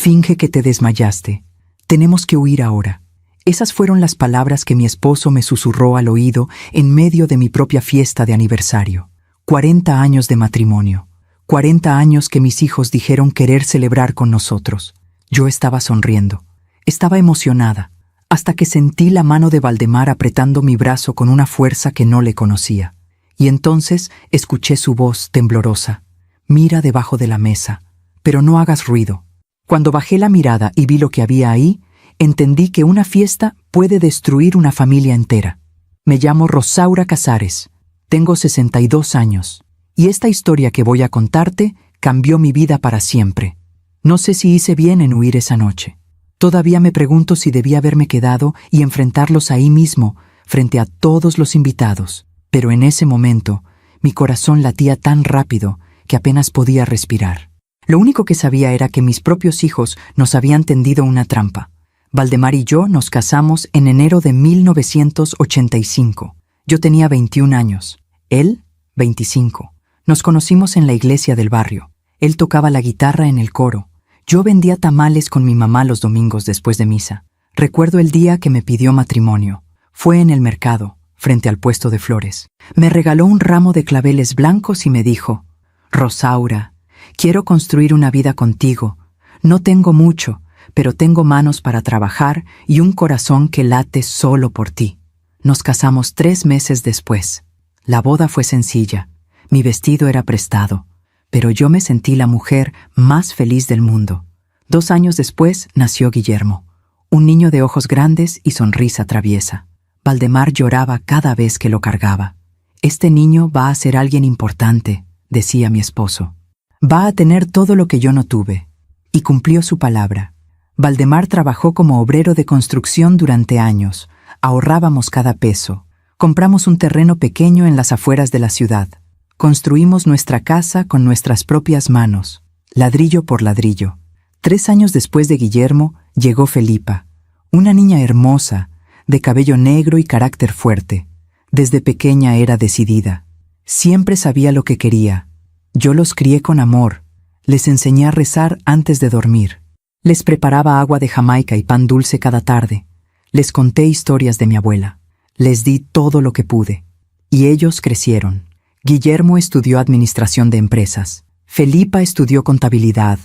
Finge que te desmayaste. Tenemos que huir ahora. Esas fueron las palabras que mi esposo me susurró al oído en medio de mi propia fiesta de aniversario. 40 años de matrimonio. 40 años que mis hijos dijeron querer celebrar con nosotros. Yo estaba sonriendo. Estaba emocionada, hasta que sentí la mano de Valdemar apretando mi brazo con una fuerza que no le conocía. Y entonces escuché su voz temblorosa. Mira debajo de la mesa, pero no hagas ruido. Cuando bajé la mirada y vi lo que había ahí, entendí que una fiesta puede destruir una familia entera. Me llamo Rosaura Casares. Tengo 62 años. Y esta historia que voy a contarte cambió mi vida para siempre. No sé si hice bien en huir esa noche. Todavía me pregunto si debía haberme quedado y enfrentarlos ahí mismo, frente a todos los invitados. Pero en ese momento, mi corazón latía tan rápido que apenas podía respirar. Lo único que sabía era que mis propios hijos nos habían tendido una trampa. Valdemar y yo nos casamos en enero de 1985. Yo tenía 21 años. Él, 25. Nos conocimos en la iglesia del barrio. Él tocaba la guitarra en el coro. Yo vendía tamales con mi mamá los domingos después de misa. Recuerdo el día que me pidió matrimonio. Fue en el mercado, frente al puesto de flores. Me regaló un ramo de claveles blancos y me dijo: «Rosaura, quiero construir una vida contigo. No tengo mucho, pero tengo manos para trabajar y un corazón que late solo por ti». Nos casamos 3 meses después. La boda fue sencilla. Mi vestido era prestado, pero yo me sentí la mujer más feliz del mundo. 2 años después nació Guillermo, un niño de ojos grandes y sonrisa traviesa. Valdemar lloraba cada vez que lo cargaba. «Este niño va a ser alguien importante», decía mi esposo. «Va a tener todo lo que yo no tuve». Y cumplió su palabra. Valdemar trabajó como obrero de construcción durante años. Ahorrábamos cada peso. Compramos un terreno pequeño en las afueras de la ciudad. Construimos nuestra casa con nuestras propias manos, ladrillo por ladrillo. 3 años después de Guillermo, llegó Felipa, una niña hermosa, de cabello negro y carácter fuerte. Desde pequeña era decidida. Siempre sabía lo que quería. Yo los crié con amor. Les enseñé a rezar antes de dormir. Les preparaba agua de Jamaica y pan dulce cada tarde. Les conté historias de mi abuela. Les di todo lo que pude. Y ellos crecieron. Guillermo estudió administración de empresas. Felipa estudió contabilidad.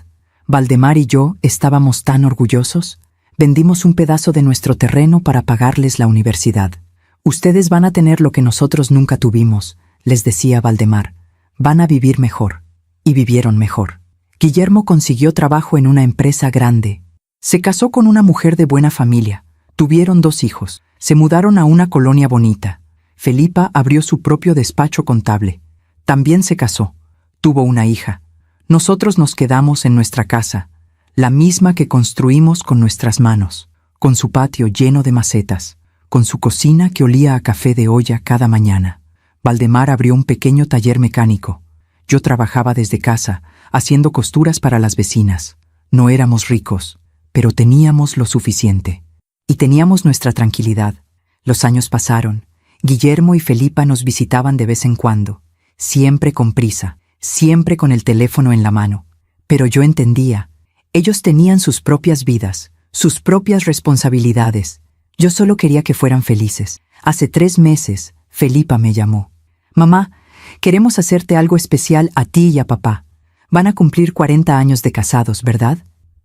Valdemar y yo estábamos tan orgullosos. Vendimos un pedazo de nuestro terreno para pagarles la universidad. «Ustedes van a tener lo que nosotros nunca tuvimos», les decía Valdemar. «Van a vivir mejor». Y vivieron mejor. Guillermo consiguió trabajo en una empresa grande. Se casó con una mujer de buena familia. Tuvieron 2 hijos. Se mudaron a una colonia bonita. Felipa abrió su propio despacho contable. También se casó. Tuvo una hija. Nosotros nos quedamos en nuestra casa, la misma que construimos con nuestras manos, con su patio lleno de macetas, con su cocina que olía a café de olla cada mañana. Valdemar abrió un pequeño taller mecánico. Yo trabajaba desde casa, haciendo costuras para las vecinas. No éramos ricos, pero teníamos lo suficiente. Y teníamos nuestra tranquilidad. Los años pasaron. Guillermo y Felipa nos visitaban de vez en cuando, siempre con prisa, siempre con el teléfono en la mano. Pero yo entendía. Ellos tenían sus propias vidas, sus propias responsabilidades. Yo solo quería que fueran felices. Hace 3 meses, Felipa me llamó. «Mamá, queremos hacerte algo especial a ti y a papá. Van a cumplir 40 años de casados, ¿verdad?»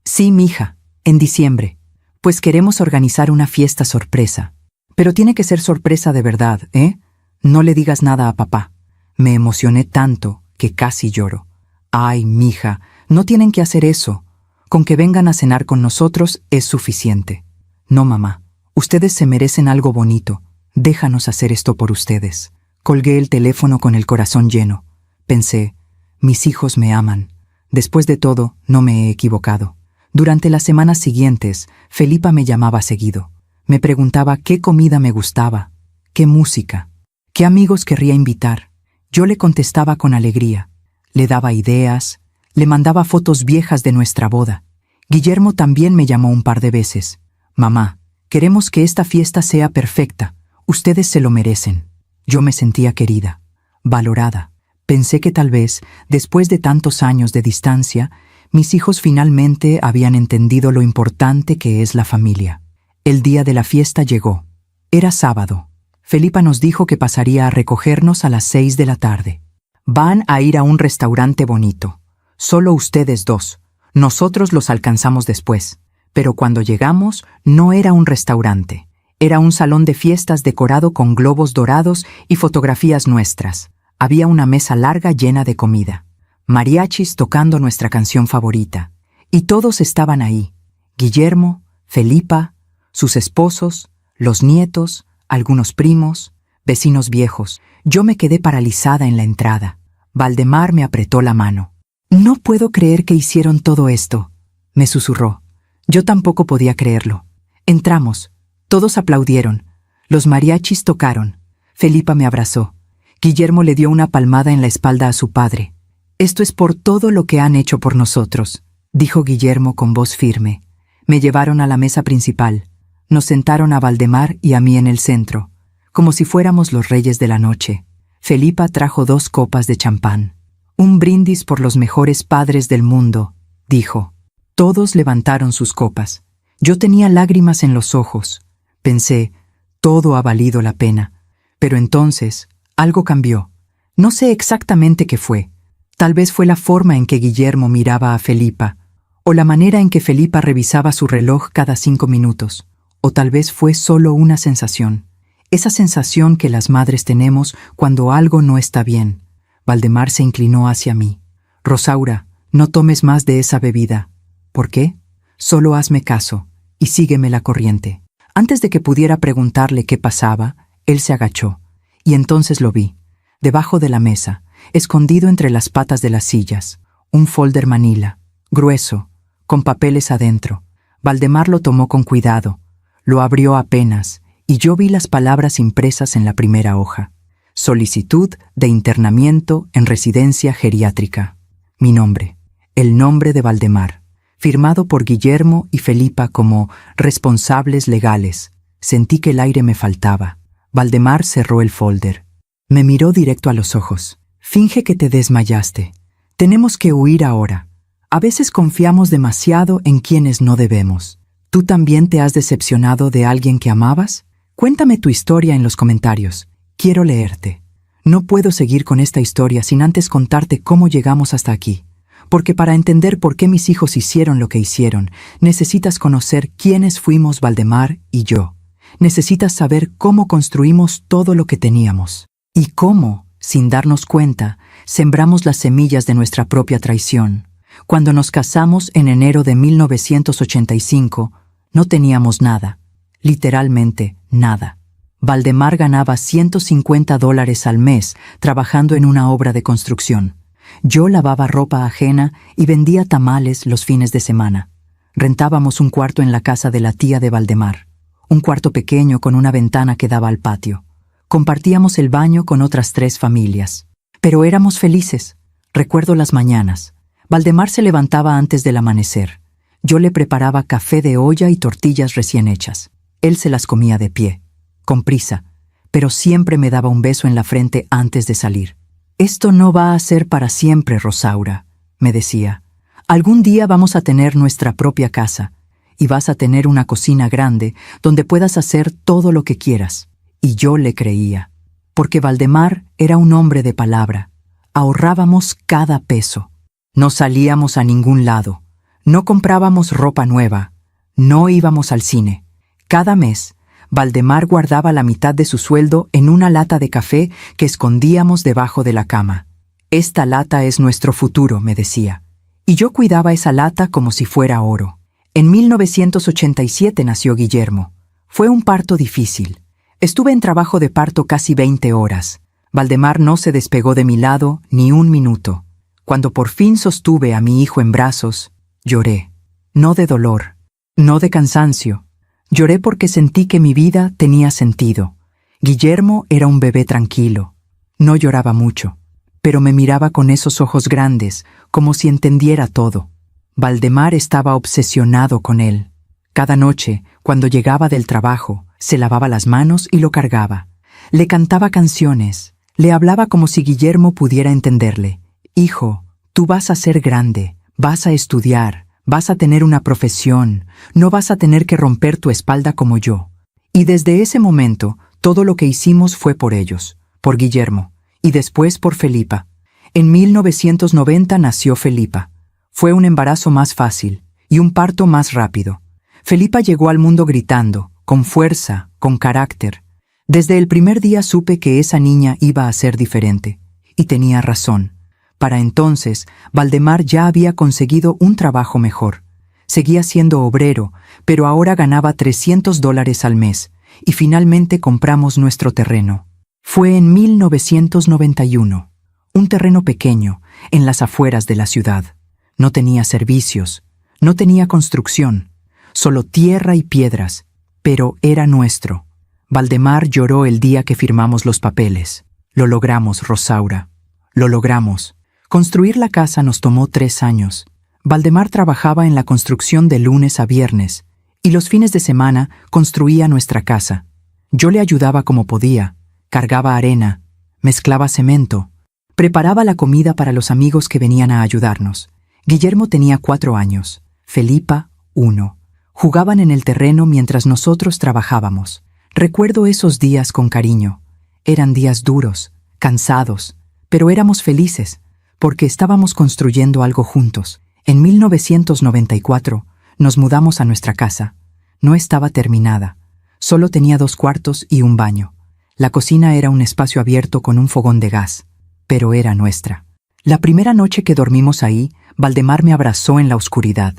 «Sí, mija, en diciembre. Pues queremos organizar una fiesta sorpresa. Pero tiene que ser sorpresa de verdad, ¿eh? No le digas nada a papá». Me emocioné tanto que casi lloro. «Ay, mija, no tienen que hacer eso. Con que vengan a cenar con nosotros es suficiente». «No, mamá, ustedes se merecen algo bonito. Déjanos hacer esto por ustedes». Colgué el teléfono con el corazón lleno. Pensé, mis hijos me aman. Después de todo, no me he equivocado. Durante las semanas siguientes, Felipa me llamaba seguido. Me preguntaba qué comida me gustaba, qué música, qué amigos querría invitar. Yo le contestaba con alegría. Le daba ideas, le mandaba fotos viejas de nuestra boda. Guillermo también me llamó un par de veces. «Mamá, queremos que esta fiesta sea perfecta. Ustedes se lo merecen». Yo me sentía querida, valorada. Pensé que tal vez, después de tantos años de distancia, Mis hijos finalmente habían entendido lo importante que es la familia. El día de la fiesta llegó. Era sábado. Felipa nos dijo que pasaría a recogernos a las 6 de la tarde. Van a ir a un restaurante bonito. Solo ustedes dos. Nosotros los alcanzamos después. Pero cuando llegamos, no era un restaurante. Era un salón de fiestas decorado con globos dorados y fotografías nuestras. Había una mesa larga llena de comida. Mariachis tocando nuestra canción favorita. Y todos estaban ahí. Guillermo, Felipa, sus esposos, los nietos, algunos primos, vecinos viejos. Yo me quedé paralizada en la entrada. Valdemar me apretó la mano. «No puedo creer que hicieron todo esto», me susurró. Yo tampoco podía creerlo. Entramos. Todos aplaudieron. Los mariachis tocaron. Felipa me abrazó. Guillermo le dio una palmada en la espalda a su padre. «Esto es por todo lo que han hecho por nosotros», dijo Guillermo con voz firme. Me llevaron a la mesa principal. Nos sentaron a Valdemar y a mí en el centro, como si fuéramos los reyes de la noche. Felipa trajo 2 copas de champán. «Un brindis por los mejores padres del mundo», dijo. Todos levantaron sus copas. Yo tenía lágrimas en los ojos. Pensé, todo ha valido la pena. Pero entonces, algo cambió. No sé exactamente qué fue. Tal vez fue la forma en que Guillermo miraba a Felipa, o la manera en que Felipa revisaba su reloj cada 5 minutos, o tal vez fue solo una sensación. Esa sensación que las madres tenemos cuando algo no está bien. Valdemar se inclinó hacia mí. «Rosaura, no tomes más de esa bebida». «¿Por qué?» «Solo hazme caso y sígueme la corriente». Antes de que pudiera preguntarle qué pasaba, él se agachó, y entonces lo vi, debajo de la mesa, escondido entre las patas de las sillas, un folder manila, grueso, con papeles adentro. Valdemar lo tomó con cuidado, lo abrió apenas, y yo vi las palabras impresas en la primera hoja. Solicitud de internamiento en residencia geriátrica. Mi nombre, el nombre de Valdemar, firmado por Guillermo y Felipa como responsables legales. Sentí que el aire me faltaba. Valdemar cerró el folder. Me miró directo a los ojos. «Finge que te desmayaste. Tenemos que huir ahora. A veces confiamos demasiado en quienes no debemos. ¿Tú también te has decepcionado de alguien que amabas? Cuéntame tu historia en los comentarios. Quiero leerte. No puedo seguir con esta historia sin antes contarte cómo llegamos hasta aquí. Porque para entender por qué mis hijos hicieron lo que hicieron, necesitas conocer quiénes fuimos Valdemar y yo. Necesitas saber cómo construimos todo lo que teníamos. Y cómo, sin darnos cuenta, sembramos las semillas de nuestra propia traición. Cuando nos casamos en enero de 1985, no teníamos nada. Literalmente nada. Valdemar ganaba $150 al mes trabajando en una obra de construcción. Yo lavaba ropa ajena y vendía tamales los fines de semana. Rentábamos un cuarto en la casa de la tía de Valdemar. Un cuarto pequeño con una ventana que daba al patio. Compartíamos el baño con otras 3 familias. Pero éramos felices. Recuerdo las mañanas. Valdemar se levantaba antes del amanecer. Yo le preparaba café de olla y tortillas recién hechas. Él se las comía de pie, con prisa, pero siempre me daba un beso en la frente antes de salir. «Esto no va a ser para siempre, Rosaura», me decía. «Algún día vamos a tener nuestra propia casa, y vas a tener una cocina grande donde puedas hacer todo lo que quieras». Y yo le creía, porque Valdemar era un hombre de palabra. Ahorrábamos cada peso. No salíamos a ningún lado. No comprábamos ropa nueva. No íbamos al cine. Cada mes, Valdemar guardaba la mitad de su sueldo en una lata de café que escondíamos debajo de la cama. «Esta lata es nuestro futuro», me decía. Y yo cuidaba esa lata como si fuera oro. En 1987 nació Guillermo. Fue un parto difícil. Estuve en trabajo de parto casi 20 horas. Valdemar no se despegó de mi lado ni un minuto. Cuando por fin sostuve a mi hijo en brazos, lloré. No de dolor, no de cansancio. Lloré porque sentí que mi vida tenía sentido. Guillermo era un bebé tranquilo. No lloraba mucho, pero me miraba con esos ojos grandes, como si entendiera todo. Valdemar estaba obsesionado con él. Cada noche, cuando llegaba del trabajo, se lavaba las manos y lo cargaba. Le cantaba canciones, le hablaba como si Guillermo pudiera entenderle. «Hijo, tú vas a ser grande, Vas a estudiar, vas a tener una profesión, no vas a tener que romper tu espalda como yo. Y desde ese momento, todo lo que hicimos fue por ellos, por Guillermo, y después por Felipa. En 1990 nació Felipa. Fue un embarazo más fácil y un parto más rápido. Felipa llegó al mundo gritando, con fuerza, con carácter. Desde el primer día supe que esa niña iba a ser diferente. Y tenía razón. Para entonces, Valdemar ya había conseguido un trabajo mejor. Seguía siendo obrero, pero ahora ganaba $300 al mes, y finalmente compramos nuestro terreno. Fue en 1991. Un terreno pequeño, en las afueras de la ciudad. No tenía servicios, no tenía construcción, solo tierra y piedras, pero era nuestro. Valdemar lloró el día que firmamos los papeles. Lo logramos, Rosaura. Lo logramos. Construir la casa nos tomó 3 años. Valdemar trabajaba en la construcción de lunes a viernes, y los fines de semana construía nuestra casa. Yo le ayudaba como podía, cargaba arena, mezclaba cemento, preparaba la comida para los amigos que venían a ayudarnos. Guillermo tenía 4 años, Felipa 1. Jugaban en el terreno mientras nosotros trabajábamos. Recuerdo esos días con cariño. Eran días duros, cansados, pero éramos felices, porque estábamos construyendo algo juntos. En 1994 nos mudamos a nuestra casa. No estaba terminada. Solo tenía 2 cuartos y un baño. La cocina era un espacio abierto con un fogón de gas, pero era nuestra. La primera noche que dormimos ahí, Valdemar me abrazó en la oscuridad.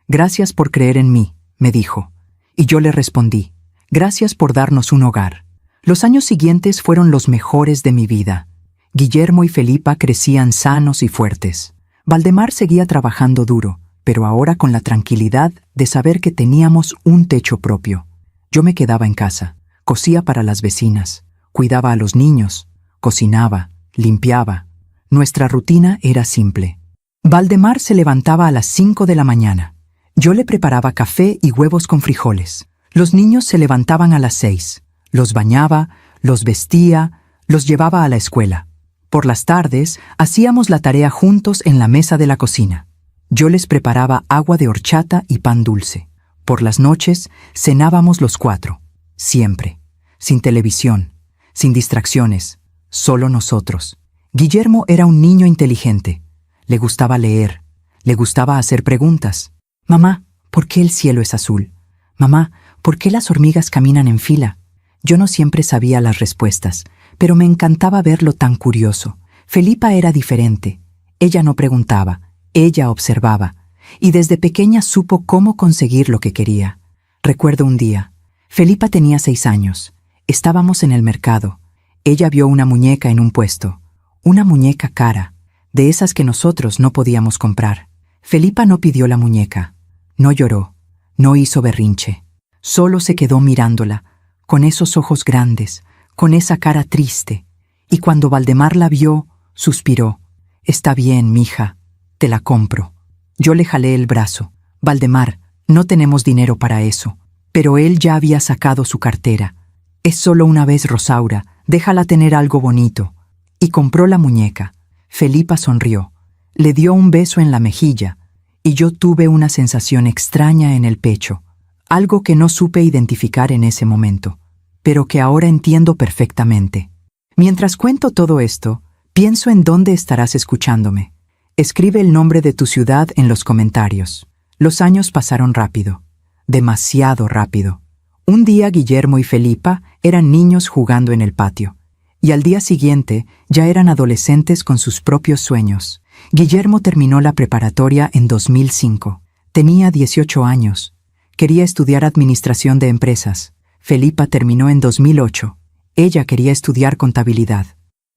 «Gracias por creer en mí», me dijo. Y yo le respondí, «Gracias por darnos un hogar». Los años siguientes fueron los mejores de mi vida. Guillermo y Felipa crecían sanos y fuertes. Valdemar seguía trabajando duro, pero ahora con la tranquilidad de saber que teníamos un techo propio. Yo me quedaba en casa, cosía para las vecinas, cuidaba a los niños, cocinaba, limpiaba. Nuestra rutina era simple. Valdemar se levantaba a las 5 de la mañana. Yo le preparaba café y huevos con frijoles. Los niños se levantaban a las 6. Los bañaba, los vestía, los llevaba a la escuela. Por las tardes, hacíamos la tarea juntos en la mesa de la cocina. Yo les preparaba agua de horchata y pan dulce. Por las noches, cenábamos los 4. Siempre. Sin televisión, sin distracciones, solo nosotros. Guillermo era un niño inteligente. Le gustaba leer, le gustaba hacer preguntas. «Mamá, ¿por qué el cielo es azul? Mamá, ¿por qué las hormigas caminan en fila?» Yo no siempre sabía las respuestas, pero me encantaba verlo tan curioso. Felipa era diferente. Ella no preguntaba, ella observaba, y desde pequeña supo cómo conseguir lo que quería. Recuerdo un día. Felipa tenía 6 años. Estábamos en el mercado. Ella vio una muñeca en un puesto. Una muñeca cara, de esas que nosotros no podíamos comprar. Felipa no pidió la muñeca. No lloró. No hizo berrinche. Solo se quedó mirándola, con esos ojos grandes, con esa cara triste. Y cuando Valdemar la vio, suspiró. «Está bien, mija, te la compro». Yo le jalé el brazo. «Valdemar, no tenemos dinero para eso». Pero él ya había sacado su cartera. «Es solo una vez, Rosaura, déjala tener algo bonito». Y compró la muñeca. Felipa sonrió. Le dio un beso en la mejilla, y yo tuve una sensación extraña en el pecho, algo que no supe identificar en ese momento, pero que ahora entiendo perfectamente. Mientras cuento todo esto, pienso en dónde estarás escuchándome. Escribe el nombre de tu ciudad en los comentarios. Los años pasaron rápido, demasiado rápido. Un día Guillermo y Felipa eran niños jugando en el patio, y al día siguiente ya eran adolescentes con sus propios sueños. Guillermo terminó la preparatoria en 2005. Tenía 18 años. Quería estudiar administración de empresas. Felipa terminó en 2008. Ella quería estudiar contabilidad.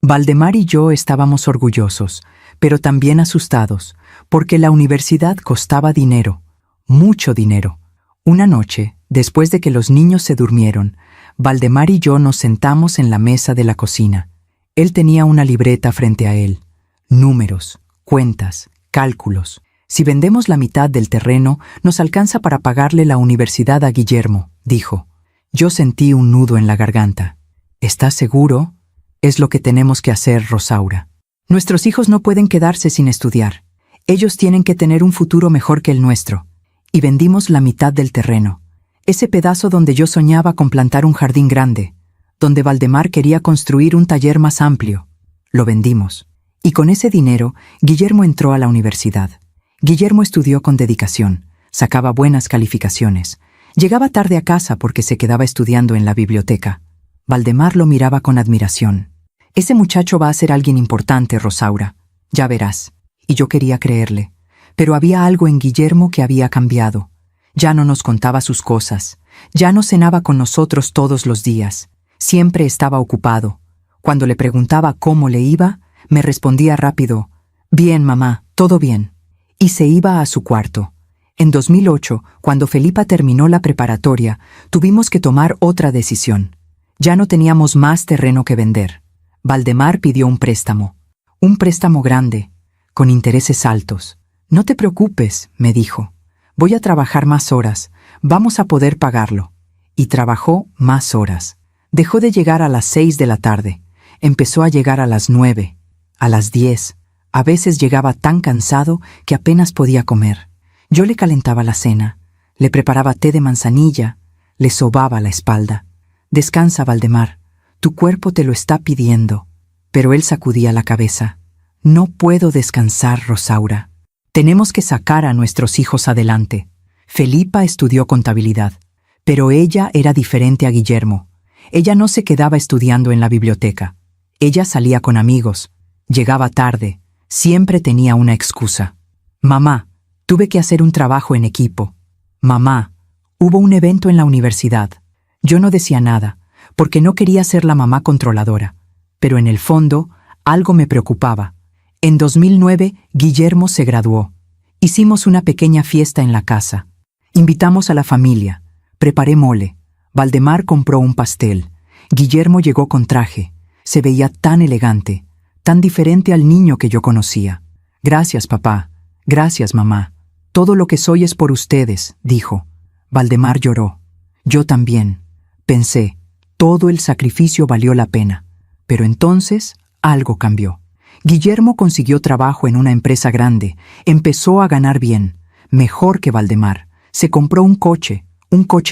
Valdemar y yo estábamos orgullosos, pero también asustados, porque la universidad costaba dinero, mucho dinero. Una noche, después de que los niños se durmieron, Valdemar y yo nos sentamos en la mesa de la cocina. Él tenía una libreta frente a él. Números, cuentas, cálculos. Si vendemos la mitad del terreno, nos alcanza para pagarle la universidad a Guillermo, dijo. Yo sentí un nudo en la garganta. ¿Estás seguro? Es lo que tenemos que hacer, Rosaura. Nuestros hijos no pueden quedarse sin estudiar. Ellos tienen que tener un futuro mejor que el nuestro. Y vendimos la mitad del terreno. Ese pedazo donde yo soñaba con plantar un jardín grande, donde Valdemar quería construir un taller más amplio. Lo vendimos. Y con ese dinero, Guillermo entró a la universidad. Guillermo estudió con dedicación, sacaba buenas calificaciones. Llegaba tarde a casa porque se quedaba estudiando en la biblioteca. Valdemar lo miraba con admiración. Ese muchacho va a ser alguien importante, Rosaura. Ya verás. Y yo quería creerle. Pero había algo en Guillermo que había cambiado. Ya no nos contaba sus cosas. Ya no cenaba con nosotros todos los días. Siempre estaba ocupado. Cuando le preguntaba cómo le iba, me respondía rápido: «Bien, mamá, todo bien». Y se iba a su cuarto. En 2008, cuando Felipa terminó la preparatoria, tuvimos que tomar otra decisión. Ya no teníamos más terreno que vender. Valdemar pidió un préstamo grande, con intereses altos. «No te preocupes», me dijo. «Voy a trabajar más horas, vamos a poder pagarlo». Y trabajó más horas. Dejó de llegar a las 6 de la tarde. Empezó a llegar a las 9, a las 10. A veces llegaba tan cansado que apenas podía comer. Yo le calentaba la cena, le preparaba té de manzanilla, le sobaba la espalda. «Descansa, Valdemar, tu cuerpo te lo está pidiendo». Pero él sacudía la cabeza. «No puedo descansar, Rosaura. Tenemos que sacar a nuestros hijos adelante». Felipa estudió contabilidad, pero ella era diferente a Guillermo. Ella no se quedaba estudiando en la biblioteca. Ella salía con amigos, llegaba tarde, siempre tenía una excusa. «Mamá, tuve que hacer un trabajo en equipo». «Mamá, hubo un evento en la universidad». Yo no decía nada, porque no quería ser la mamá controladora. Pero en el fondo, algo me preocupaba. En 2009, Guillermo se graduó. Hicimos una pequeña fiesta en la casa. Invitamos a la familia. Preparé mole. Valdemar compró un pastel. Guillermo llegó con traje. Se veía tan elegante, tan diferente al niño que yo conocía. «Gracias, papá. Gracias, mamá. Todo lo que soy es por ustedes», dijo. Valdemar lloró. Yo también. Pensé, todo el sacrificio valió la pena. Pero entonces, algo cambió. Guillermo consiguió trabajo en una empresa grande. Empezó a ganar bien, mejor que Valdemar. Se compró un coche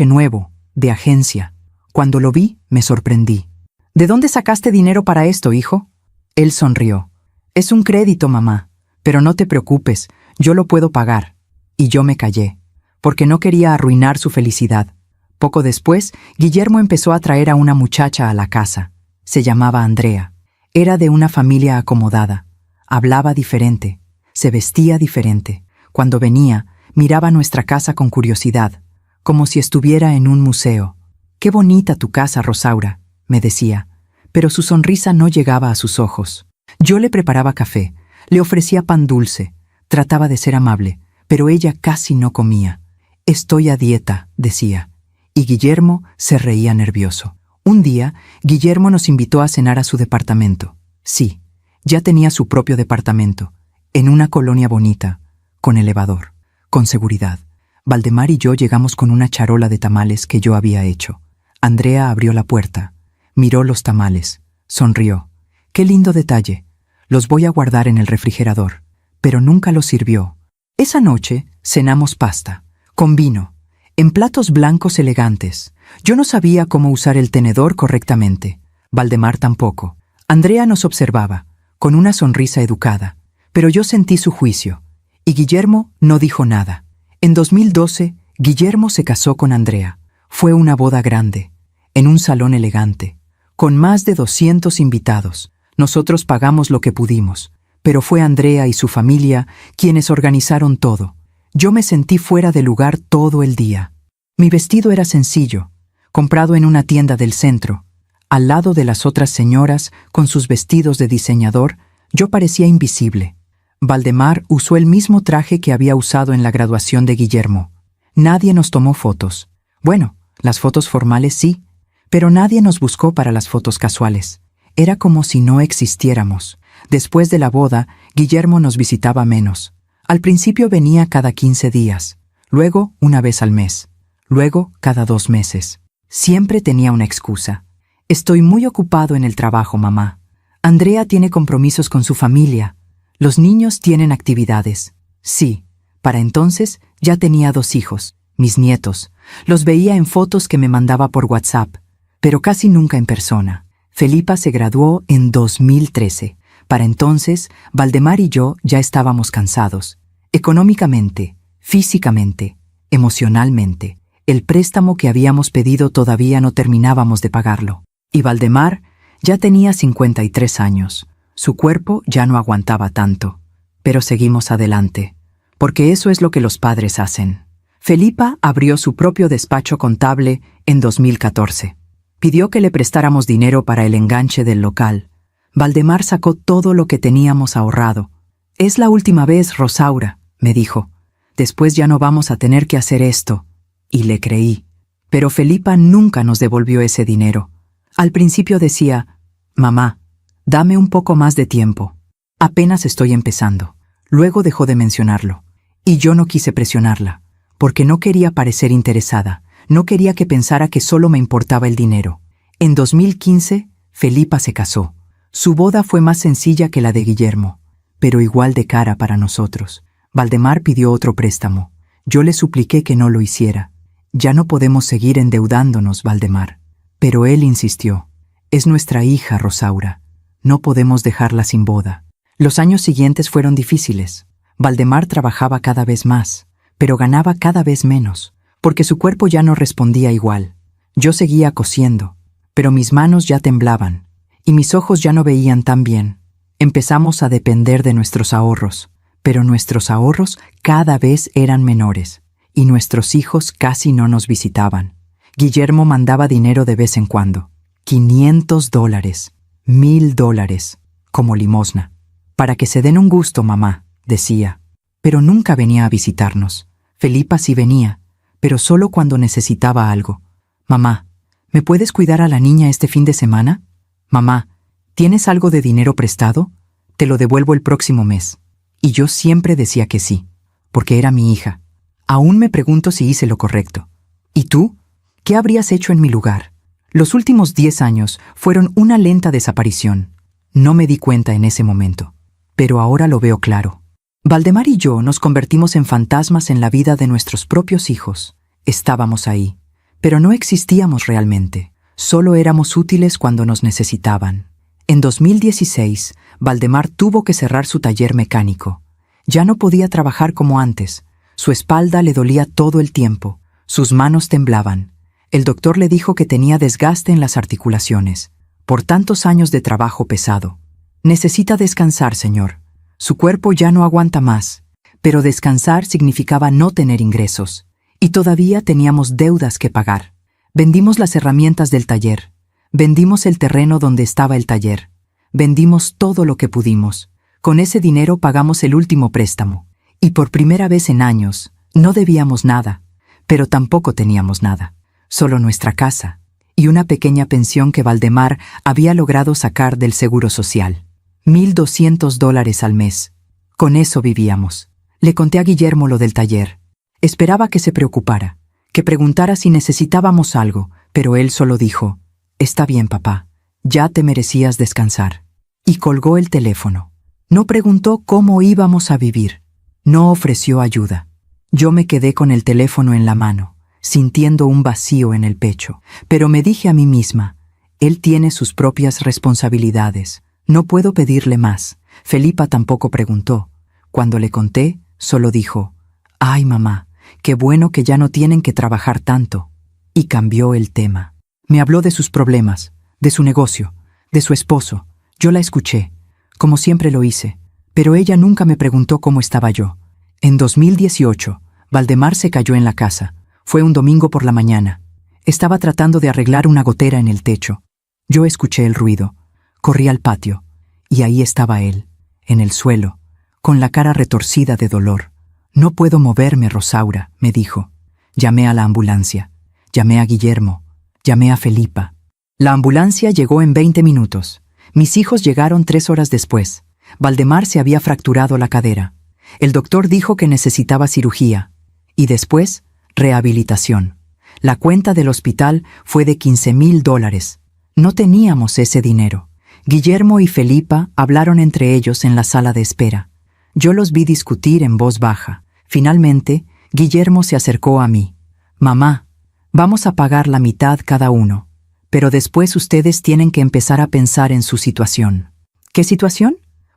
nuevo, de agencia. Cuando lo vi, me sorprendí. «¿De dónde sacaste dinero para esto, hijo?» Él sonrió. «Es un crédito, mamá. Pero no te preocupes, yo lo puedo pagar». Y yo me callé, porque no quería arruinar su felicidad. Poco después, Guillermo empezó a traer a una muchacha a la casa. Se llamaba Andrea. Era de una familia acomodada. Hablaba diferente. Se vestía diferente. Cuando venía, miraba nuestra casa con curiosidad, como si estuviera en un museo. «Qué bonita tu casa, Rosaura», me decía, pero su sonrisa no llegaba a sus ojos. Yo le preparaba café, le ofrecía pan dulce, trataba de ser amable, pero ella casi no comía. «Estoy a dieta», decía. Y Guillermo se reía nervioso. Un día, Guillermo nos invitó a cenar a su departamento. Sí, ya tenía su propio departamento, en una colonia bonita, con elevador, con seguridad. Valdemar y yo llegamos con una charola de tamales que yo había hecho. Andrea abrió la puerta, miró los tamales, sonrió. «Qué lindo detalle. Los voy a guardar en el refrigerador». Pero nunca los sirvió. Esa noche cenamos pasta, con vino, en platos blancos elegantes. Yo no sabía cómo usar el tenedor correctamente. Valdemar tampoco. Andrea nos observaba, con una sonrisa educada, pero yo sentí su juicio. Y Guillermo no dijo nada. En 2012, Guillermo se casó con Andrea. Fue una boda grande, en un salón elegante, con más de 200 invitados. Nosotros pagamos lo que pudimos, pero fue Andrea y su familia quienes organizaron todo. Yo me sentí fuera de lugar todo el día. Mi vestido era sencillo, comprado en una tienda del centro. Al lado de las otras señoras, con sus vestidos de diseñador, yo parecía invisible. Valdemar usó el mismo traje que había usado en la graduación de Guillermo. Nadie nos tomó fotos. Bueno, las fotos formales sí, pero nadie nos buscó para las fotos casuales. Era como si no existiéramos. Después de la boda, Guillermo nos visitaba menos. Al principio venía cada 15 días, luego una vez al mes, luego cada 2 meses. Siempre tenía una excusa. «Estoy muy ocupado en el trabajo, mamá. Andrea tiene compromisos con su familia. Los niños tienen actividades». Sí, para entonces ya tenía 2 hijos, mis nietos. Los veía en fotos que me mandaba por WhatsApp, pero casi nunca en persona. Felipa se graduó en 2013. Para entonces, Valdemar y yo ya estábamos cansados. Económicamente, físicamente, emocionalmente. El préstamo que habíamos pedido todavía no terminábamos de pagarlo. Y Valdemar ya tenía 53 años. Su cuerpo ya no aguantaba tanto. Pero seguimos adelante, porque eso es lo que los padres hacen. Felipa abrió su propio despacho contable en 2014. Pidió que le prestáramos dinero para el enganche del local. Valdemar sacó todo lo que teníamos ahorrado. «Es la última vez, Rosaura», me dijo. «Después ya no vamos a tener que hacer esto». Y le creí. Pero Felipa nunca nos devolvió ese dinero. Al principio decía, «Mamá, dame un poco más de tiempo. Apenas estoy empezando». Luego dejó de mencionarlo. Y yo no quise presionarla, porque no quería parecer interesada. No quería que pensara que solo me importaba el dinero. En 2015, Felipa se casó. Su boda fue más sencilla que la de Guillermo, pero igual de cara para nosotros. Valdemar pidió otro préstamo. Yo le supliqué que no lo hiciera. «Ya no podemos seguir endeudándonos, Valdemar». Pero él insistió. «Es nuestra hija, Rosaura. No podemos dejarla sin boda». Los años siguientes fueron difíciles. Valdemar trabajaba cada vez más, pero ganaba cada vez menos, porque su cuerpo ya no respondía igual. Yo seguía cosiendo, pero mis manos ya temblaban, y mis ojos ya no veían tan bien. Empezamos a depender de nuestros ahorros, pero nuestros ahorros cada vez eran menores, y nuestros hijos casi no nos visitaban. Guillermo mandaba dinero de vez en cuando, $500, $1,000, como limosna. «Para que se den un gusto, mamá», decía. Pero nunca venía a visitarnos. Felipa sí venía, pero solo cuando necesitaba algo. «Mamá, ¿me puedes cuidar a la niña este fin de semana? Mamá, ¿tienes algo de dinero prestado? Te lo devuelvo el próximo mes». Y yo siempre decía que sí, porque era mi hija. Aún me pregunto si hice lo correcto. ¿Y tú? ¿Qué habrías hecho en mi lugar? Los últimos 10 años fueron una lenta desaparición. No me di cuenta en ese momento, pero ahora lo veo claro. Valdemar y yo nos convertimos en fantasmas en la vida de nuestros propios hijos. Estábamos ahí, pero no existíamos realmente. Solo éramos útiles cuando nos necesitaban. En 2016, Valdemar tuvo que cerrar su taller mecánico. Ya no podía trabajar como antes. Su espalda le dolía todo el tiempo. Sus manos temblaban. El doctor le dijo que tenía desgaste en las articulaciones, por tantos años de trabajo pesado. «Necesita descansar, señor. Su cuerpo ya no aguanta más». Pero descansar significaba no tener ingresos. Y todavía teníamos deudas que pagar. Vendimos las herramientas del taller. Vendimos el terreno donde estaba el taller. Vendimos todo lo que pudimos. Con ese dinero pagamos el último préstamo. Y por primera vez en años, no debíamos nada, pero tampoco teníamos nada. Solo nuestra casa y una pequeña pensión que Valdemar había logrado sacar del Seguro Social. $1,200 al mes. Con eso vivíamos. Le conté a Guillermo lo del taller. Esperaba que se preocupara, que preguntara si necesitábamos algo, pero él solo dijo, «Está bien, papá, ya te merecías descansar». Y colgó el teléfono. No preguntó cómo íbamos a vivir. No ofreció ayuda. Yo me quedé con el teléfono en la mano, sintiendo un vacío en el pecho. Pero me dije a mí misma, él tiene sus propias responsabilidades. No puedo pedirle más. Felipa tampoco preguntó. Cuando le conté, solo dijo, «Ay, mamá, qué bueno que ya no tienen que trabajar tanto». Y cambió el tema. Me habló de sus problemas, de su negocio, de su esposo. Yo la escuché, como siempre lo hice, pero ella nunca me preguntó cómo estaba yo. En 2018, Valdemar se cayó en la casa. Fue un domingo por la mañana. Estaba tratando de arreglar una gotera en el techo. Yo escuché el ruido. Corrí al patio, y ahí estaba él, en el suelo, con la cara retorcida de dolor. «No puedo moverme, Rosaura», me dijo. Llamé a la ambulancia. Llamé a Guillermo. Llamé a Felipa. La ambulancia llegó en 20 minutos. Mis hijos llegaron 3 horas después. Valdemar se había fracturado la cadera. El doctor dijo que necesitaba cirugía. Y después, rehabilitación. La cuenta del hospital fue de $15,000. No teníamos ese dinero. Guillermo y Felipa hablaron entre ellos en la sala de espera. Yo los vi discutir en voz baja. Finalmente, Guillermo se acercó a mí. «Mamá, vamos a pagar la mitad cada uno, pero después ustedes tienen que empezar a pensar en su situación». «¿Qué situación?»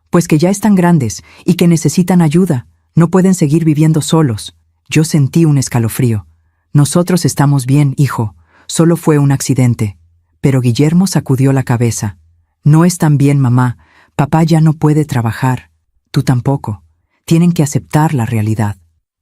«Pues que ya están grandes y que necesitan ayuda. No pueden seguir viviendo solos». Yo sentí un escalofrío. «Nosotros estamos bien, hijo. Solo fue un accidente». Pero Guillermo sacudió la cabeza. «No están bien, mamá. Papá ya no puede trabajar. Tú tampoco. Tienen que aceptar la realidad».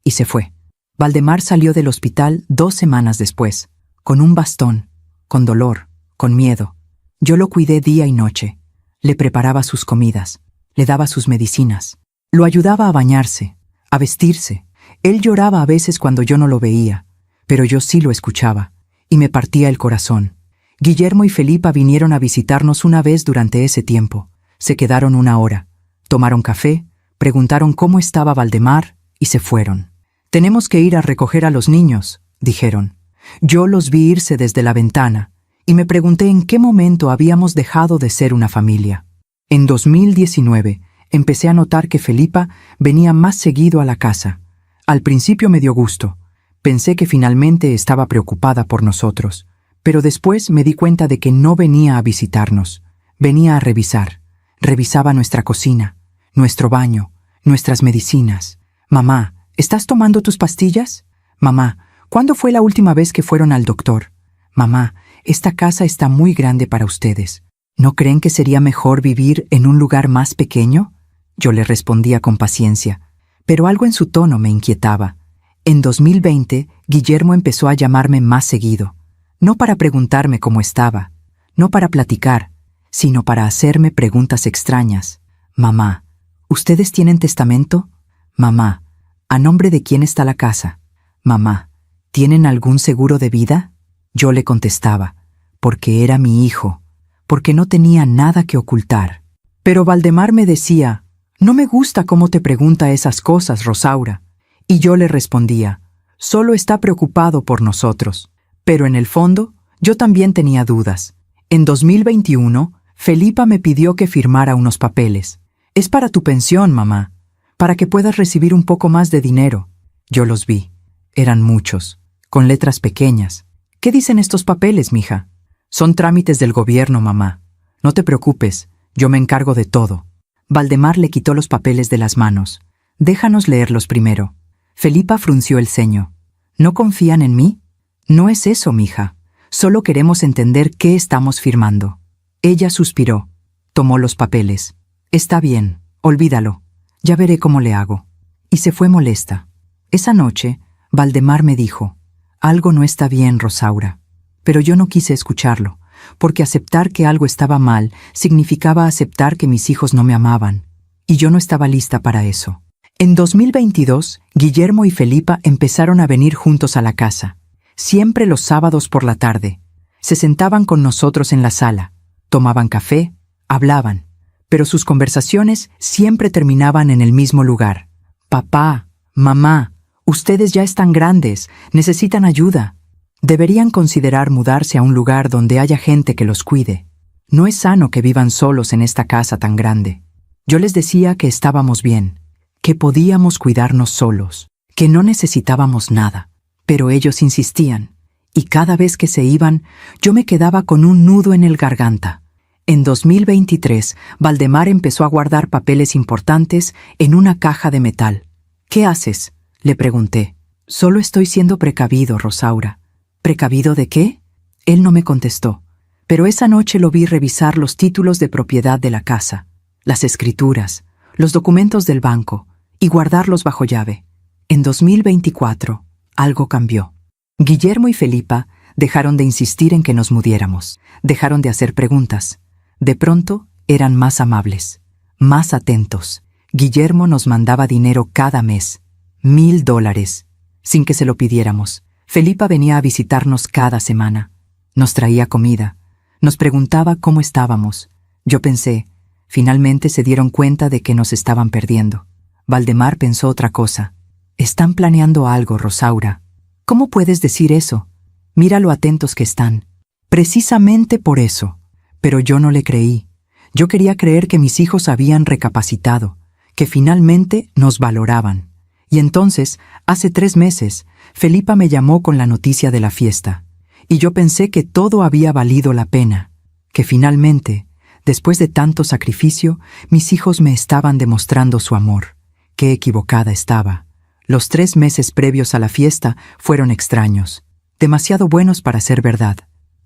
Y se fue. Valdemar salió del hospital 2 semanas después, con un bastón, con dolor, con miedo. Yo lo cuidé día y noche. Le preparaba sus comidas, le daba sus medicinas, lo ayudaba a bañarse, a vestirse. Él lloraba a veces cuando yo no lo veía, pero yo sí lo escuchaba, y me partía el corazón. Guillermo y Felipa vinieron a visitarnos una vez durante ese tiempo. Se quedaron 1 hora, tomaron café, preguntaron cómo estaba Valdemar y se fueron. «Tenemos que ir a recoger a los niños», dijeron. Yo los vi irse desde la ventana y me pregunté en qué momento habíamos dejado de ser una familia. En 2019 empecé a notar que Felipa venía más seguido a la casa. Al principio me dio gusto. Pensé que finalmente estaba preocupada por nosotros, pero después me di cuenta de que no venía a visitarnos. Venía a revisar. Revisaba nuestra cocina, nuestro baño, nuestras medicinas. «Mamá, ¿estás tomando tus pastillas? Mamá, ¿cuándo fue la última vez que fueron al doctor? Mamá, esta casa está muy grande para ustedes. ¿No creen que sería mejor vivir en un lugar más pequeño?». Yo le respondía con paciencia, pero algo en su tono me inquietaba. En 2020, Guillermo empezó a llamarme más seguido, no para preguntarme cómo estaba, no para platicar, sino para hacerme preguntas extrañas. «Mamá, ¿ustedes tienen testamento? Mamá, ¿a nombre de quién está la casa? Mamá, ¿tienen algún seguro de vida?». Yo le contestaba, porque era mi hijo, porque no tenía nada que ocultar. Pero Valdemar me decía, «No me gusta cómo te pregunta esas cosas, Rosaura». Y yo le respondía, «Solo está preocupado por nosotros». Pero en el fondo, yo también tenía dudas. En 2021, Felipa me pidió que firmara unos papeles. «Es para tu pensión, mamá, para que puedas recibir un poco más de dinero». Yo los vi. Eran muchos, con letras pequeñas. «¿Qué dicen estos papeles, mija?». «Son trámites del gobierno, mamá. No te preocupes, yo me encargo de todo». Valdemar le quitó los papeles de las manos. «Déjanos leerlos primero». Felipa frunció el ceño. «¿No confían en mí?». «No es eso, mija. Solo queremos entender qué estamos firmando». Ella suspiró. Tomó los papeles. «Está bien, olvídalo. Ya veré cómo le hago». Y se fue molesta. Esa noche, Valdemar me dijo, «Algo no está bien, Rosaura». Pero yo no quise escucharlo, porque aceptar que algo estaba mal significaba aceptar que mis hijos no me amaban, y yo no estaba lista para eso. En 2022, Guillermo y Felipa empezaron a venir juntos a la casa, siempre los sábados por la tarde. Se sentaban con nosotros en la sala, tomaban café, hablaban, pero sus conversaciones siempre terminaban en el mismo lugar. «Papá, mamá, ustedes ya están grandes, necesitan ayuda. Deberían considerar mudarse a un lugar donde haya gente que los cuide. No es sano que vivan solos en esta casa tan grande». Yo les decía que estábamos bien, que podíamos cuidarnos solos, que no necesitábamos nada, pero ellos insistían, y cada vez que se iban, yo me quedaba con un nudo en el garganta. En 2023, Valdemar empezó a guardar papeles importantes en una caja de metal. «¿Qué haces?», le pregunté. «Solo estoy siendo precavido, Rosaura». «¿Precavido de qué?». Él no me contestó, pero esa noche lo vi revisar los títulos de propiedad de la casa, las escrituras, los documentos del banco, y guardarlos bajo llave. En 2024, algo cambió. Guillermo y Felipa dejaron de insistir en que nos mudáramos, dejaron de hacer preguntas. De pronto, eran más amables, más atentos. Guillermo nos mandaba dinero cada mes, $1,000, sin que se lo pidiéramos. Felipa venía a visitarnos cada semana. Nos traía comida. Nos preguntaba cómo estábamos. Yo pensé, finalmente se dieron cuenta de que nos estaban perdiendo. Valdemar pensó otra cosa. «Están planeando algo, Rosaura». «¿Cómo puedes decir eso? Mira lo atentos que están». «Precisamente por eso». Pero yo no le creí. Yo quería creer que mis hijos habían recapacitado, que finalmente nos valoraban. Y entonces, hace 3 meses, Felipa me llamó con la noticia de la fiesta, y yo pensé que todo había valido la pena, que finalmente, después de tanto sacrificio, mis hijos me estaban demostrando su amor. Qué equivocada estaba. Los 3 meses previos a la fiesta fueron extraños, demasiado buenos para ser verdad.